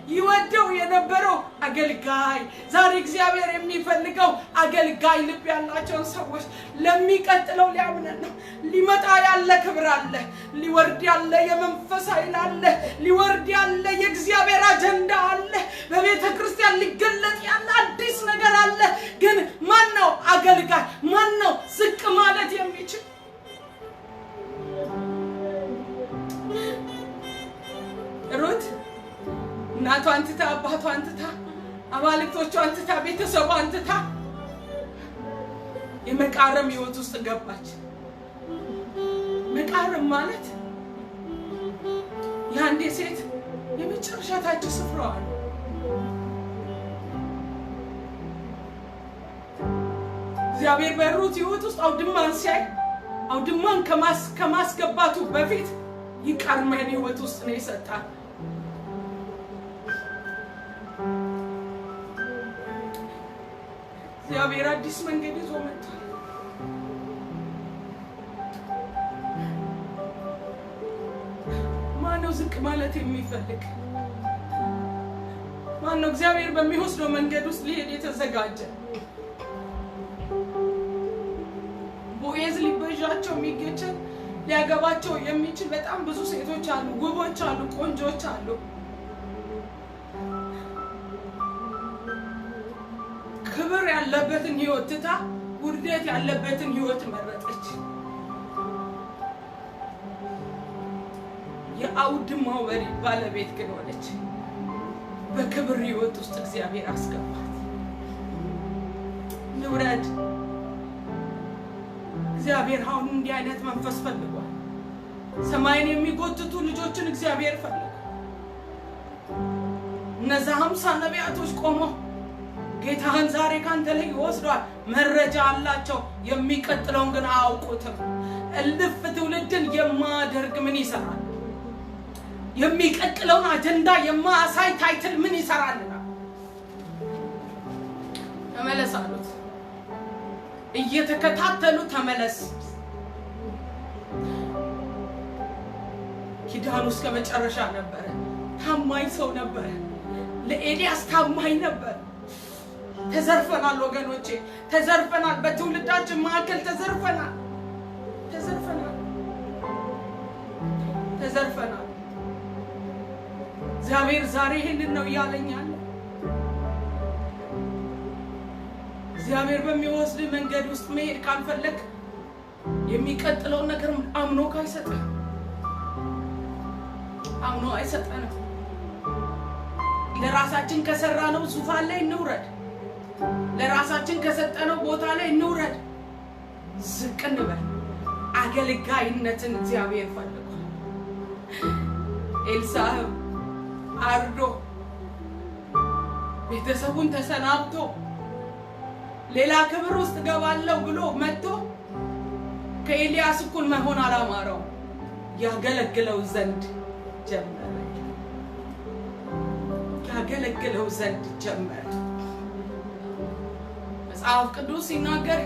ይወደው የነበረው አገልጋይ ዛሬ እግዚአብሔር የሚፈልገው አገልጋይ ልብ ያላቸው ሰዎች ለሚቀጥለው ሊያምነን ነው ሊመጣ ያለ ክብር አለ ሊወርድ ያለ የመንፈስ ኃይል አለ ሊወርድ ያለ የእግዚአብሔር አጀንዳ አለ በቤተ ክርስቲያን ሊገለጥ ያለ አዲስ ነገር አለ ግን ማን ነው አገልጋይ ማን ነው ዝቅ ማለት የሚችል ሩት እናቷን ትታ አባቷን ትታ አባልቶቿን ትታ ቤተሰቧን ትታ የመቃረም ህይወት ውስጥ ገባች መቃረም ማለት ያንዴ ሴት የመጨረሻ ታች ስፍራዋ ነው እግዚአብሔር በሩት ህይወት ውስጥ አውድማን ሲያይ አውድማን ከማስገባቱ በፊት ይቃርመን ህይወት ውስጥ ነው የሰጣት እግዚአብሔር አዲስ መንገድ ይዞ መጥቷል ማነው ዝቅ ማለት የሚፈልግ ማነው እግዚአብሔር በሚወስደው መንገድ ውስጥ ሊሄድ የተዘጋጀ ቦዔዝ ሊበዣቸው የሚገጭ ሊያገባቸው የሚችል በጣም ብዙ ሴቶች አሉ ውቦች አሉ ቆንጆች አሉ ክብር ያለበትን ህይወት ትታ ውርደት ያለበትን ህይወት መረጠች የአውድማው ባለቤት ግን ሆነች በክብር ህይወት ውስጥ እግዚአብሔር አስገባት ንውረድ እግዚአብሔር አሁን እንዲህ አይነት መንፈስ ፈልጓል ሰማይን የሚጎትቱ ልጆችን እግዚአብሔር ፈለገ። እነዛ 50 ነቢያቶች ቆመው ጌታን ዛሬ ካንተ ላይ ይወስዷል። መረጃ አላቸው፣ የሚቀጥለውን ግን አያውቁትም። እልፍ ትውልድን የማያደርግ ምን ይሰራል? የሚቀጥለውን አጀንዳ የማያሳይ ታይትል ምን ይሰራልና? ተመለስ አሉት። እየተከታተሉ ተመለስ። ኪዳኑ እስከ መጨረሻ ነበረ። ታማኝ ሰው ነበረ። ለኤልያስ ታማኝ ነበር። ተዘርፈናል ወገኖቼ፣ ተዘርፈናል። በትውልዳችን መካከል ተዘርፈናል። እግዚአብሔር ዛሬ ይሄንን ነው ያለኛል። እግዚአብሔር በሚወስድ መንገድ ውስጥ መሄድ ካልፈለክ የሚቀጥለው ነገር አምኖ አይሰጠንም። ለራሳችን ከሰራነው ዙፋን ላይ እንውረድ። ለራሳችን ከሰጠነው ቦታ ላይ እንውረድ። ዝቅ እንበል። አገልጋይነትን እግዚአብሔር ፈልጓል። ኤልሳዕ አርዶ ቤተሰቡን ተሰናብቶ ሌላ ክብር ውስጥ ገባለሁ ብሎ መጥቶ ከኤልያስ እኩል መሆን አላማረው። ያገለግለው ዘንድ ጀመረ። መጽሐፍ ቅዱስ ሲናገር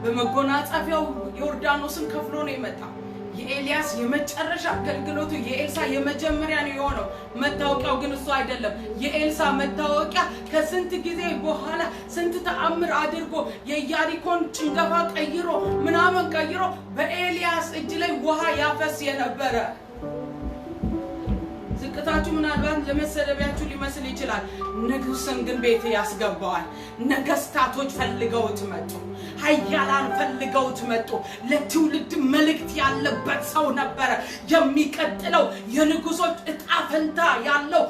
በመጎናጸፊያው ዮርዳኖስን ከፍሎ ነው የመጣው። የኤልያስ የመጨረሻ አገልግሎቱ የኤልሳዕ የመጀመሪያ ነው የሆነው። መታወቂያው ግን እሱ አይደለም። የኤልሳዕ መታወቂያ ከስንት ጊዜ በኋላ ስንት ተአምር አድርጎ የኢያሪኮን ጭንገፋ ቀይሮ ምናምን ቀይሮ በኤልያስ እጅ ላይ ውሃ ያፈስ የነበረ። ዝቅታችሁ ምናልባት ለመሰደቢያችሁ ሊመስል ይችላል። ንጉስን ግን ቤት ያስገባዋል። ነገስታቶች ፈልገውት መጡ። ኃያላን ፈልገውት መጡ። ለትውልድ መልእክት ያለበት ሰው ነበረ። የሚቀጥለው የንጉሶች እጣ ፈንታ ያለው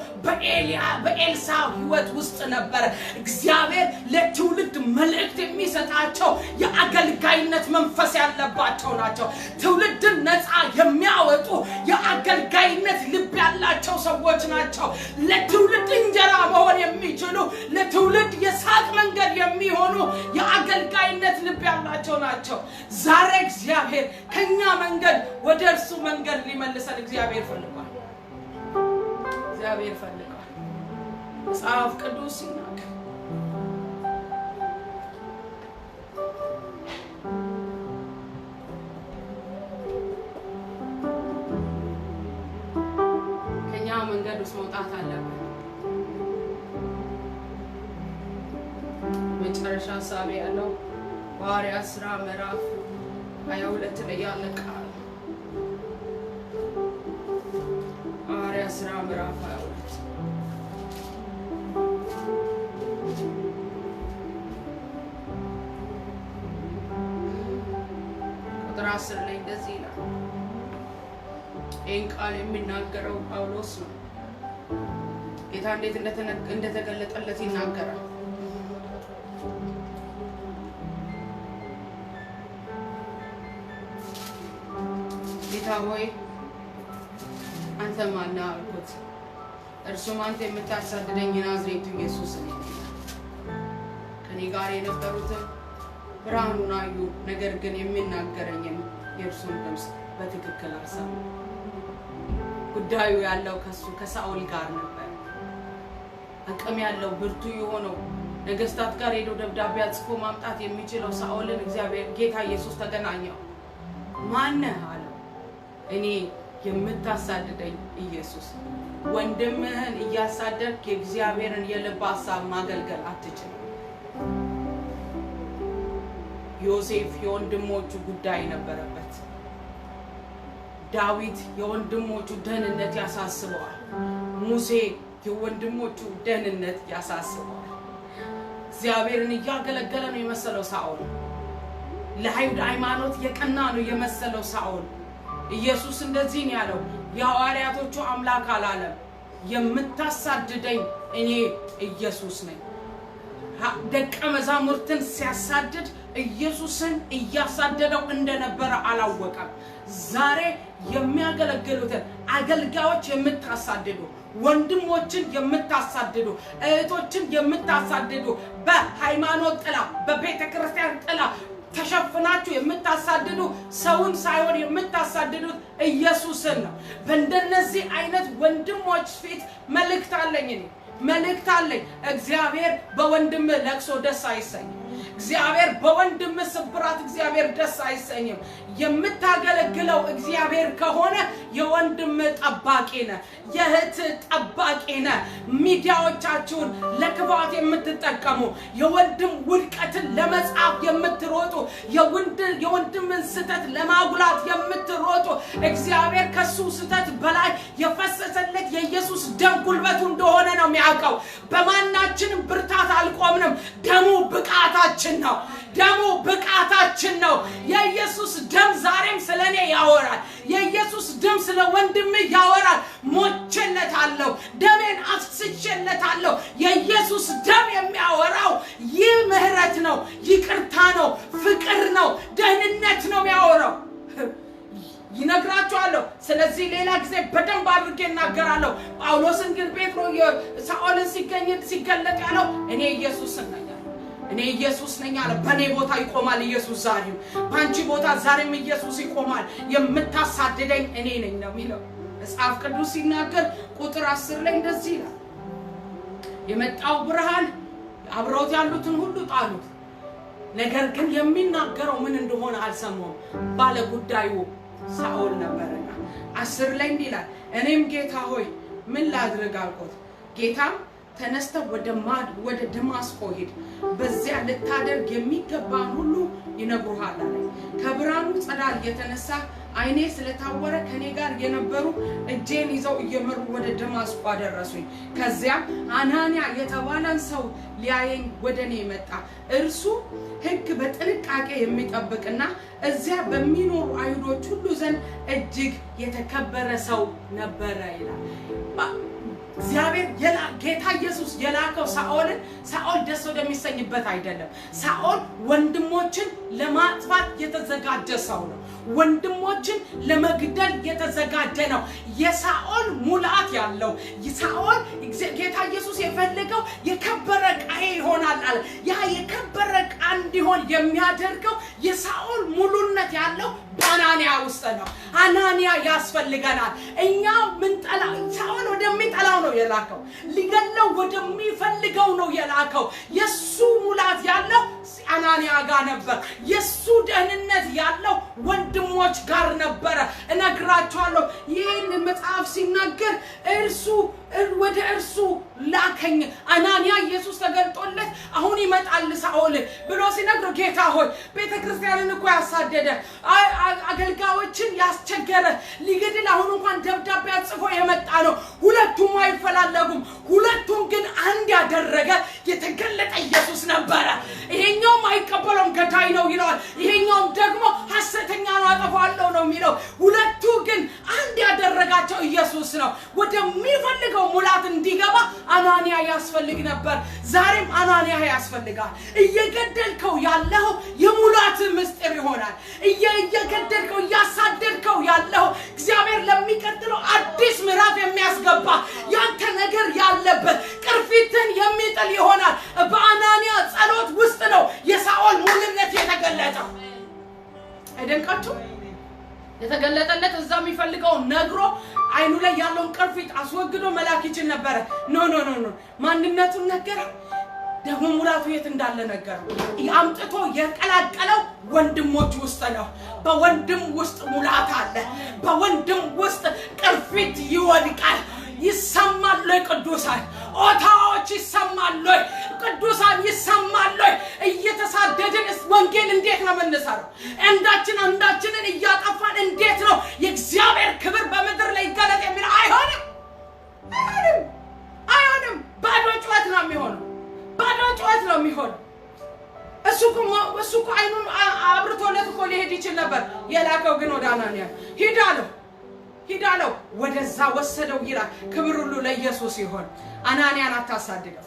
በኤልሳዕ ህይወት ውስጥ ነበረ። እግዚአብሔር ለትውልድ መልእክት የሚሰጣቸው የአገልጋይነት መንፈስ ያለባቸው ናቸው። ትውልድን ነፃ የሚያወጡ የአገልጋይነት ልብ ያላቸው ሰዎች ናቸው። ለትውልድ እንጀራ መሆን የሚችሉ፣ ለትውልድ የሳቅ መንገድ የሚሆኑ የአገልጋይነት ልብ ያላቸው ናቸው። ዛሬ እግዚአብሔር ከኛ መንገድ ወደ እርሱ መንገድ ሊመልሰን እግዚአብሔር ፈልጓል። መጽሐፍ ቅዱስ ሲናገር ከኛ መንገድ ውስጥ መውጣት አለብን። መጨረሻ ሐሳብ ያለው ሐዋርያት ሥራ ምዕራፍ 22 ላይ ያለ ቃል። ሐዋርያት ሥራ ምዕራፍ 22 ቁጥር 10 ላይ እንደዚህ ይላል። ይህን ቃል የሚናገረው ጳውሎስ ነው። ጌታ እንዴት እንደተገለጠለት ይናገራል። ጌታ ሆይ አንተ ማን ነህ አልኩት። እርሱም አንተ የምታሳድደኝ ናዝሬቱ ኢየሱስ ነኝ። ከኔ ጋር የነበሩትም ብርሃኑን አዩ፣ ነገር ግን የሚናገረኝን የእርሱን ድምፅ በትክክል አልሰሙ። ጉዳዩ ያለው ከሳኦል ጋር ነበር። አቅም ያለው ብርቱ የሆነው ነገስታት ጋር ሄዶ ደብዳቤ አጽፎ ማምጣት የሚችለው ሳኦልን ጌታ ኢየሱስ ተገናኘው። ማን ነህ አለው። እኔ የምታሳድደኝ ኢየሱስ። ወንድምህን እያሳደድክ የእግዚአብሔርን የልብ ሐሳብ ማገልገል አትችልም። ዮሴፍ የወንድሞቹ ጉዳይ ነበረበት። ዳዊት የወንድሞቹ ደህንነት ያሳስበዋል። ሙሴ የወንድሞቹ ደህንነት ያሳስበዋል። እግዚአብሔርን እያገለገለ ነው የመሰለው ሳኦል። ለአይሁድ ሃይማኖት የቀና ነው የመሰለው ሳኦል። ኢየሱስ እንደዚህ ነው ያለው፣ የሐዋርያቶቹ አምላክ አላለም። የምታሳድደኝ እኔ ኢየሱስ ነኝ። ደቀ መዛሙርትን ሲያሳድድ ኢየሱስን እያሳደደው እንደነበረ አላወቀም። ዛሬ የሚያገለግሉትን አገልጋዮች የምታሳድዱ ወንድሞችን የምታሳድዱ እህቶችን የምታሳድዱ በሃይማኖት ጥላ በቤተክርስቲያን ጥላ ተሸፍናችሁ የምታሳድዱ ሰውን ሳይሆን የምታሳድዱት ኢየሱስን ነው። በእንደነዚህ አይነት ወንድሞች ፊት መልእክት አለኝ። እግዚአብሔር በወንድም ለቅሶ ደስ አይሰኝም። እግዚአብሔር በወንድም ስብራት እግዚአብሔር ደስ አይሰኝም። የምታገለግለው እግዚአብሔር ከሆነ የወንድም ጠባቂ ነህ፣ የእህት ጠባቂ ነህ። ሚዲያዎቻችሁን ለክፋት የምትጠቀሙ የወንድም ውድቀትን ለመጻፍ የምትሮጡ የወንድምን ስተት ለማጉላት የምትሮጡ እግዚአብሔር ከሱ ስተት በላይ የፈሰሰለት የኢየሱስ ደም ጉልበቱ እንደሆነ ነው የሚያውቀው። በማናችንም ብርታት አልቆምንም። ደሙ ብቃታችን ነው። የኢየሱስ ደም ዛሬም ስለኔ ያወራል። የኢየሱስ ደም ስለ ወንድም ያወራል። ሞቼለታለሁ፣ ደሜን አፍስሼለታለሁ። የኢየሱስ ደም የሚያወራው ይህ ምህረት ነው፣ ይቅርታ ነው፣ ፍቅር ነው፣ ደህንነት ነው የሚያወራው። ይነግራቸዋለሁ። ስለዚህ ሌላ ጊዜ በደንብ አድርጌ እናገራለሁ። ጳውሎስን ግን ጴጥሮ ሳኦልን ሲገለጥ ያለው እኔ ኢየሱስ ነኝ አለ። በኔ ቦታ ይቆማል ኢየሱስ ዛሬም፣ ባንቺ ቦታ ዛሬም ኢየሱስ ይቆማል። የምታሳድደኝ እኔ ነኝ ነው የሚለው መጽሐፍ ቅዱስ ሲናገር ቁጥር 10 ላይ እንደዚህ ይላል፣ የመጣው ብርሃን አብረውት ያሉትን ሁሉ ጣሉት፣ ነገር ግን የሚናገረው ምን እንደሆነ አልሰማውም። ባለ ጉዳዩ ሳኦል ነበርና 10 ላይ ይላል፣ እኔም ጌታ ሆይ ምን ላድርግ አልኩት። ጌታም ተነስተህ ወደ ደማስቆ ሂድ፣ በዚያ ልታደርግ የሚገባን ሁሉ ይነግሩሃል አለኝ። ከብርሃኑ ጸዳል የተነሳ አይኔ ስለታወረ ከኔ ጋር የነበሩ እጄን ይዘው እየመሩ ወደ ደማስቆ አደረሱኝ። ከዚያም አናንያ የተባለን ሰው ሊያየኝ ወደኔ መጣ። እርሱ ሕግ በጥንቃቄ የሚጠብቅና እዚያ በሚኖሩ አይሁዶች ሁሉ ዘንድ እጅግ የተከበረ ሰው ነበረ ይላል። እግዚአብሔር ጌታ ኢየሱስ የላከው ሳኦል ደስ ወደሚሰኝበት አይደለም። ሳኦል ወንድሞችን ለማጥፋት የተዘጋጀ ሰው ነው። ወንድሞችን ለመግደል የተዘጋጀ ነው። የሳኦል ሙላት ያለው ሳኦል ጌታ ኢየሱስ የፈለገው የከበረ ቃይ ይሆናል አለ። ያ የከበረ ቃይ እንዲሆን የሚያደርገው የሳኦል ሙሉነት ያለው በአናንያ ውስጥ ነው። አናንያ ያስፈልገናል። እኛ ምን ሳኦል ወደሚጠላው ነው የላከው፣ ሊገለው ወደሚፈልገው ነው የላከው። የሱ ሙላት ያለው አናንያ ጋር ነበር። የሱ ደህንነት ያለው ወንድሞች ጋር ነበር። እነግራችኋለሁ ይህን መጽሐፍ ሲናገር ወደ እርሱ ላከኝ። አናንያ ኢየሱስ ተገልጦለት አሁን ይመጣል ሳኦል ብሎ ሲነግረው ጌታ ሆይ ቤተክርስቲያንን እኮ ያሳደደ አገልጋዮችን ያስቸገረ ሊገድል አሁን እንኳን ደብዳቤ ጽፎ የመጣ ነው። ሁለቱም አይፈላለጉም። ሁለቱም ግን አንድ ያደረገ የተገለጠ ኢየሱስ ነበር። ይሄኛው አይቀበለውም ገዳይ ነው ይላል፣ ይሄኛው ደግሞ ሐሰተኛ ነው አጠፋለሁ ነው የሚለው። ሁለቱ ግን አንድ ያደረጋቸው ኢየሱስ ነው። ወደሚፈልገው ሙላት እንዲገባ አናንያ ያስፈልግ ነበር። ዛሬም አናንያ ያስፈልጋል። እየገደልከው ያለው የሙላት ምስጢር ይሆናል። እየገደልከው ያሳደድከው ያለው እግዚአብሔር ለሚቀጥለው አዲስ ምዕራፍ የሚያስገባ ያንተ ነገር ያለበት ቅርፊትን የሚጥል ይሆናል። በአናንያ ጸሎት ውስጥ ነው የሳኦል ሙሉነት የተገለጠው። አይደንቃችሁ? የተገለጠለት እዛ የሚፈልገው ነግሮ አይኑ ላይ ያለውን ቅርፊት አስወግዶ መላክ ይችል ነበር። ኖ ማንነቱን ነገረ። ደግሞ ሙላቱ የት እንዳለ ነገር አምጥቶ የቀላቀለው ወንድሞች ውስጥ ነው። በወንድም ውስጥ ሙላት አለ። በወንድም ውስጥ ቅርፊት ይወድቃል። ይሰማል ቅዱሳን ኦታዎች ይሰማል ቅዱሳን ይሰማል። እየተሳደድን ወንጌል እንዴት ነው የምንሰራው? አንዳችንን እያጠፋን እንዴት ነው የእግዚአብሔር ክብር በምድር ላይ ይገለጥ የሚለው? አይሆንም። ባዶ ጩኸት ነው የሚሆነው። እሱ እኮ አይኑን አብርቶለት እኮ ሊሄድ ይችል ነበር። የላከው ግን ወደ አናንያ ሂዳለው ወደዛ ወሰደው ይላል። ክብር ሁሉ ለኢየሱስ ይሁን። አናንያን አታሳድደው።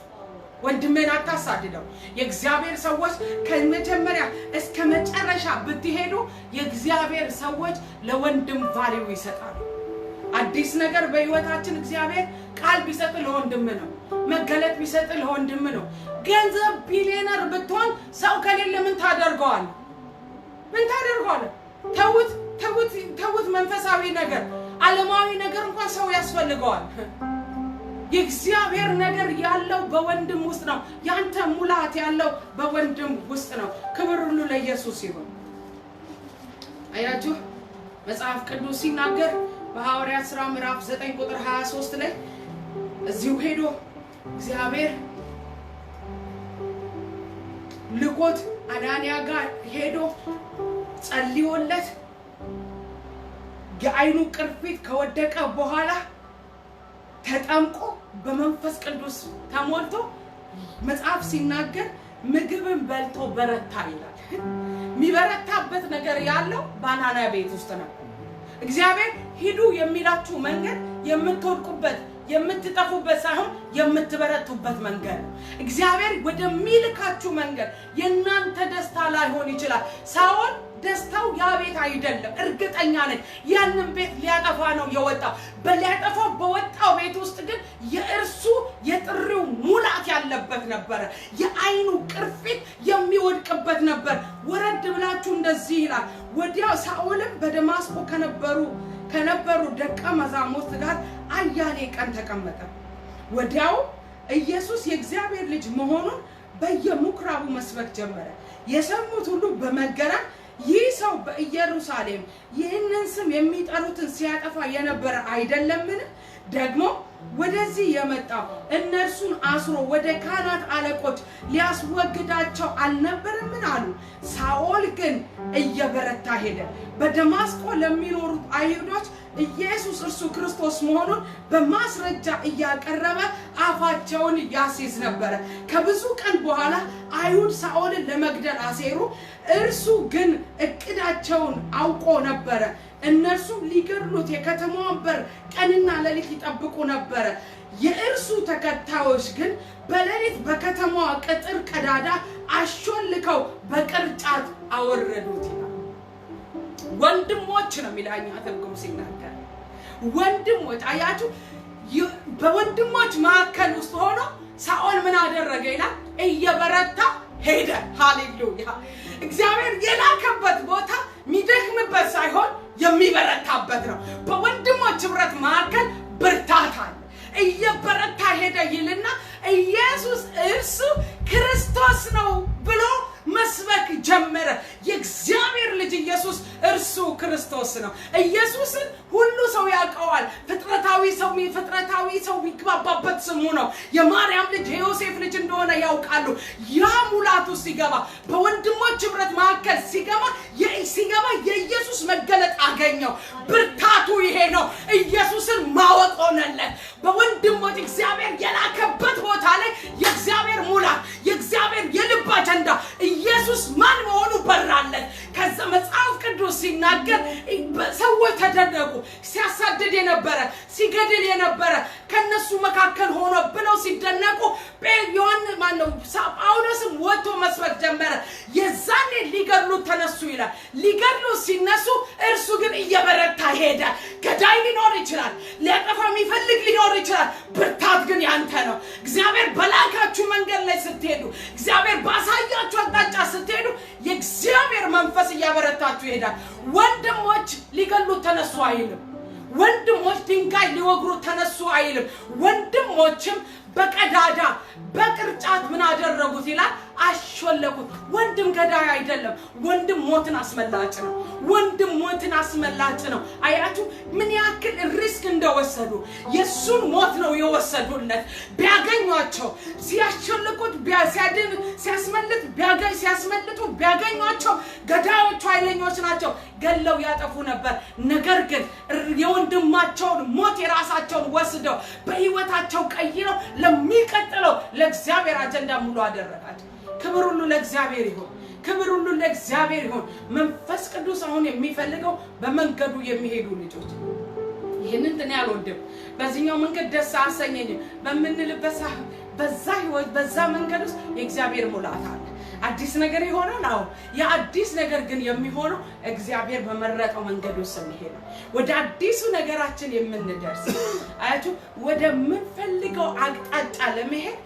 ወንድምህን አታሳድደው። የእግዚአብሔር ሰዎች ከመጀመሪያ እስከ መጨረሻ ብትሄዱ የእግዚአብሔር ሰዎች ለወንድም ቫልዩ ይሰጣሉ። አዲስ ነገር በህይወታችን እግዚአብሔር ቃል ቢሰጥ ለወንድም ነው። መገለጥ ቢሰጥ ለወንድም ነው። ገንዘብ ቢሊየነር ብትሆን ሰው ከሌለ ምን ታደርገዋል? ተውት መንፈሳዊ ነገር ዓለማዊ ነገር እንኳን ሰው ያስፈልገዋል። የእግዚአብሔር ነገር ያለው በወንድም ውስጥ ነው። ያንተ ሙላት ያለው በወንድም ውስጥ ነው። ክብር ሁሉ ለኢየሱስ ይሁን። አያችሁ መጽሐፍ ቅዱስ ሲናገር በሐዋርያት ሥራ ምዕራፍ 9 ቁጥር 23 ላይ እዚሁ ሄዶ እግዚአብሔር ልኮት አናንያ ጋር ሄዶ ጸልዮለት የአይኑ ቅርፊት ከወደቀ በኋላ ተጠምቆ በመንፈስ ቅዱስ ተሞልቶ መጽሐፍ ሲናገር ምግብን በልቶ በረታ ይላል። የሚበረታበት ነገር ያለው በአናንያ ቤት ውስጥ ነው። እግዚአብሔር ሂዱ የሚላችሁ መንገድ የምትወድቁበት የምትጠፉበት ሳይሆን የምትበረቱበት መንገድ ነው። እግዚአብሔር ወደሚልካችሁ መንገድ የናንተ ደስታ ላይሆን ይችላል። ሳኦል ደስታው ያ ቤት አይደለም። እርግጠኛ ነኝ ያንን ቤት ሊያጠፋ ነው የወጣው። በሊያጠፋው በወጣው ቤት ውስጥ ግን የእርሱ የጥሪው ሙላት ያለበት ነበር። የአይኑ ቅርፊት የሚወድቅበት ነበር። ወረድ ብላችሁ እንደዚህ ይላል። ወዲያው ሳኦልም በደማስቆ ከነበሩ ደቀ መዛሙርት ጋር አያሌ ቀን ተቀመጠ። ወዲያው ኢየሱስ የእግዚአብሔር ልጅ መሆኑን በየምኩራቡ መስበክ ጀመረ። የሰሙት ሁሉ በመገረም ይህ ሰው በኢየሩሳሌም ይህንን ስም የሚጠሩትን ሲያጠፋ የነበረ አይደለምን? ደግሞ ወደዚህ የመጣው እነርሱን አስሮ ወደ ካህናት አለቆች ሊያስወግዳቸው አልነበረምን አሉ። ሳኦል ግን እየበረታ ሄደ። በደማስቆ ለሚኖሩት አይሁዶች ኢየሱስ እርሱ ክርስቶስ መሆኑን በማስረጃ እያቀረበ አፋቸውን ያስይዝ ነበር። ከብዙ ቀን በኋላ አይሁድ ሳኦልን ለመግደል አሴሩ። እርሱ ግን እቅዳቸውን አውቆ ነበር። እነርሱ ሊገድሉት የከተማውን በር ቀንና ሌሊት ይጠብቁ ነበር። የእርሱ ተከታዮች ግን በሌሊት በከተማዋ ቅጥር ቀዳዳ አሾልከው በቅርጫት አወረዱት ይላል። ወንድሞች ነው የሚላኛ ተርጉም ሲናገር ወንድሞች። አያችሁ በወንድሞች መካከል ውስጥ ሆኖ ሳኦል ምን አደረገ ይላል? እየበረታ ሄደ። ሃሌሉያ! እግዚአብሔር የላከበት ቦታ የሚደክምበት ሳይሆን የሚበረታበት ነው። በወንድሞች ህብረት መካከል ብርታት አለ። እየበረታ ሄደ ይልና ኢየሱስ እርሱ ክርስቶስ ነው ብሎ መስበክ ጀመረ። የእግዚአብሔር ልጅ ኢየሱስ እርሱ ክርስቶስ ነው። ኢየሱስን ሁሉ ሰው ያውቀዋል። ፍጥረታዊ ሰው የሚግባባበት ስሙ ነው። የማርያም ልጅ የዮሴፍ ልጅ እንደሆነ ያውቃሉ። ያ ሙላቱ ሲገባ በወንድሞች ህብረት መካከል ሲገባ የኢየሱስ መገለጥ አገኘው። ብርታቱ ይሄ ነው። ኢየሱስን ማወቅ ሆነለት። በወንድሞች እግዚአብሔር የላከበት ቦታ ላይ የእግዚአብሔር ሙላት የእግዚአብሔር የልብ አጀንዳ ኢየሱስ ማን መሆኑ በራለት። ከዛ መጽሐፍ ቅዱስ ሲናገር ሰዎች ተደነቁ። ሲያሳድድ የነበረ ሲገድል የነበረ ከነሱ መካከል ሆኖ ብለው ሲደነቁ ጳውሎስም ወጥቶ መስበክ ጀመረ። የዛኔ ሊገድሉት ተነሱ ይላል። ሊገድሉት ሲነሱ እርሱ ግን እየበረታ ሄደ። ገዳይ ሊኖር ይችላል፣ ሊያጠፋ የሚፈልግ ሊኖር ይችላል። ብርታት ግን ያንተ ነው። እግዚአብሔር በላካችሁ መንገድ ላይ ስትሄዱ፣ እግዚአብሔር ባሳያችሁ አቅጣጫ ስትሄዱ የእግዚአብሔር መንፈስ እያበረታችሁ ይሄዳል። ወንድሞች ሊገድሉት ተነሱ አይልም። ወንድሞች ድንጋይ ሊወግሩ ተነሱ አይልም። ወንድሞችም በቀዳዳ በቅርጫት ምን አደረጉት ይላል? አሾለኩት። ወንድም ገዳይ አይደለም። ወንድም ሞትን አስመላጭ ነው። ወንድም ሞትን አስመላጭ ነው። አያችሁ ምን ያክል ሪስክ እንደወሰዱ። የሱን ሞት ነው የወሰዱለት። ቢያገኟቸው ሲያሾልኩት ሲያስመልጡ ቢያገኟቸው ገዳዮቹ ኃይለኞች ናቸው፣ ገለው ያጠፉ ነበር። ነገር ግን የወንድማቸውን ሞት የራሳቸውን ወስደው በህይወታቸው ቀይረው ለሚቀጥለው ለእግዚአብሔር አጀንዳ ሙሉ አደረጋቸው። ክብር ሁሉ ለእግዚአብሔር ይሁን። ክብር ሁሉ ለእግዚአብሔር ይሁን። መንፈስ ቅዱስ አሁን የሚፈልገው በመንገዱ የሚሄዱ ልጆች ይሄንን እኔ አልወድም። በዚህኛው መንገድ ደስ አሰኘኝ በምንልበት በዛ ህይወት በዛ መንገድ ውስጥ የእግዚአብሔር ሙላት አለ። አዲስ ነገር ይሆናል። አዎ የአዲስ ነገር ግን የሚሆነው እግዚአብሔር በመረጠው መንገድ ውስጥ ስንሄድ ነው ወደ አዲሱ ነገራችን የምንደርስ። አያችሁ ወደ ምንፈልገው አቅጣጫ ለመሄድ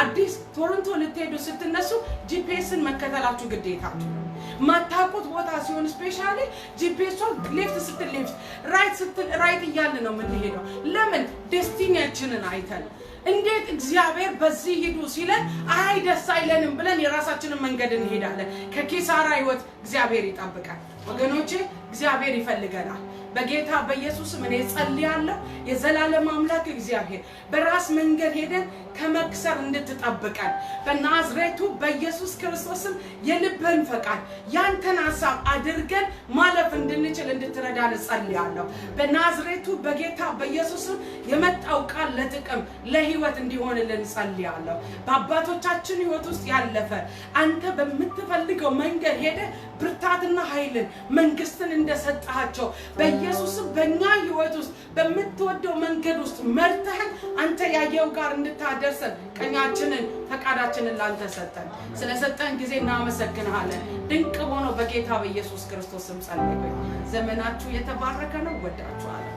አዲስ ቶሮንቶ ልትሄዱ ስትነሱ ጂፒኤስን መከተላችሁ ግዴታችሁ ነው። ማታውቁት ቦታ ሲሆን ስፔሻሊ ጂፒኤስን ሌፍት ስትል ሌፍት ራይት ስትል ራይት እያለ ነው የምንሄደው። ለምን ዴስቲኒያችንን አይተን እንዴት እግዚአብሔር በዚህ ሂዱ ሲለን አይ ደስ አይለንም ብለን የራሳችንን መንገድ እንሄዳለን። ከኪሳራ ህይወት እግዚአብሔር ይጠብቃል ወገኖቼ። እግዚአብሔር ይፈልገናል። በጌታ በኢየሱስ እኔ ጸልያለሁ የዘላለም አምላክ እግዚአብሔር በራስ መንገድ ሄደን ከመክሰር እንድትጠብቀን በናዝሬቱ በኢየሱስ ክርስቶስ የልብን ፈቃድ ያንተን ሐሳብ አድርገን ማለፍ እንድንችል እንድትረዳን ጸልያለሁ። በናዝሬቱ በጌታ በኢየሱስ የመጣው ቃል ለጥቅም ለህይወት እንዲሆንልን ጸልያለሁ። በአባቶቻችን ህይወት ውስጥ ያለፈ አንተ በመትፈልገው መንገድ ሄደ ብርታትና ኃይልን መንግስትን እንደሰጣቸው በኢየሱስ በእኛ ህይወት ውስጥ በመትወደው መንገድ ውስጥ መርተህን አንተ ያየው ጋር እንድታደርሰን ቀኛችንን ፈቃዳችንን ላንተ ሰጠን። ስለሰጠን ጊዜ እናመሰግንሃለን። ድንቅ ሆኖ በጌታ በኢየሱስ ክርስቶስ ስም ጸልየን። ዘመናችሁ የተባረከ ነው። ወዳችኋለሁ።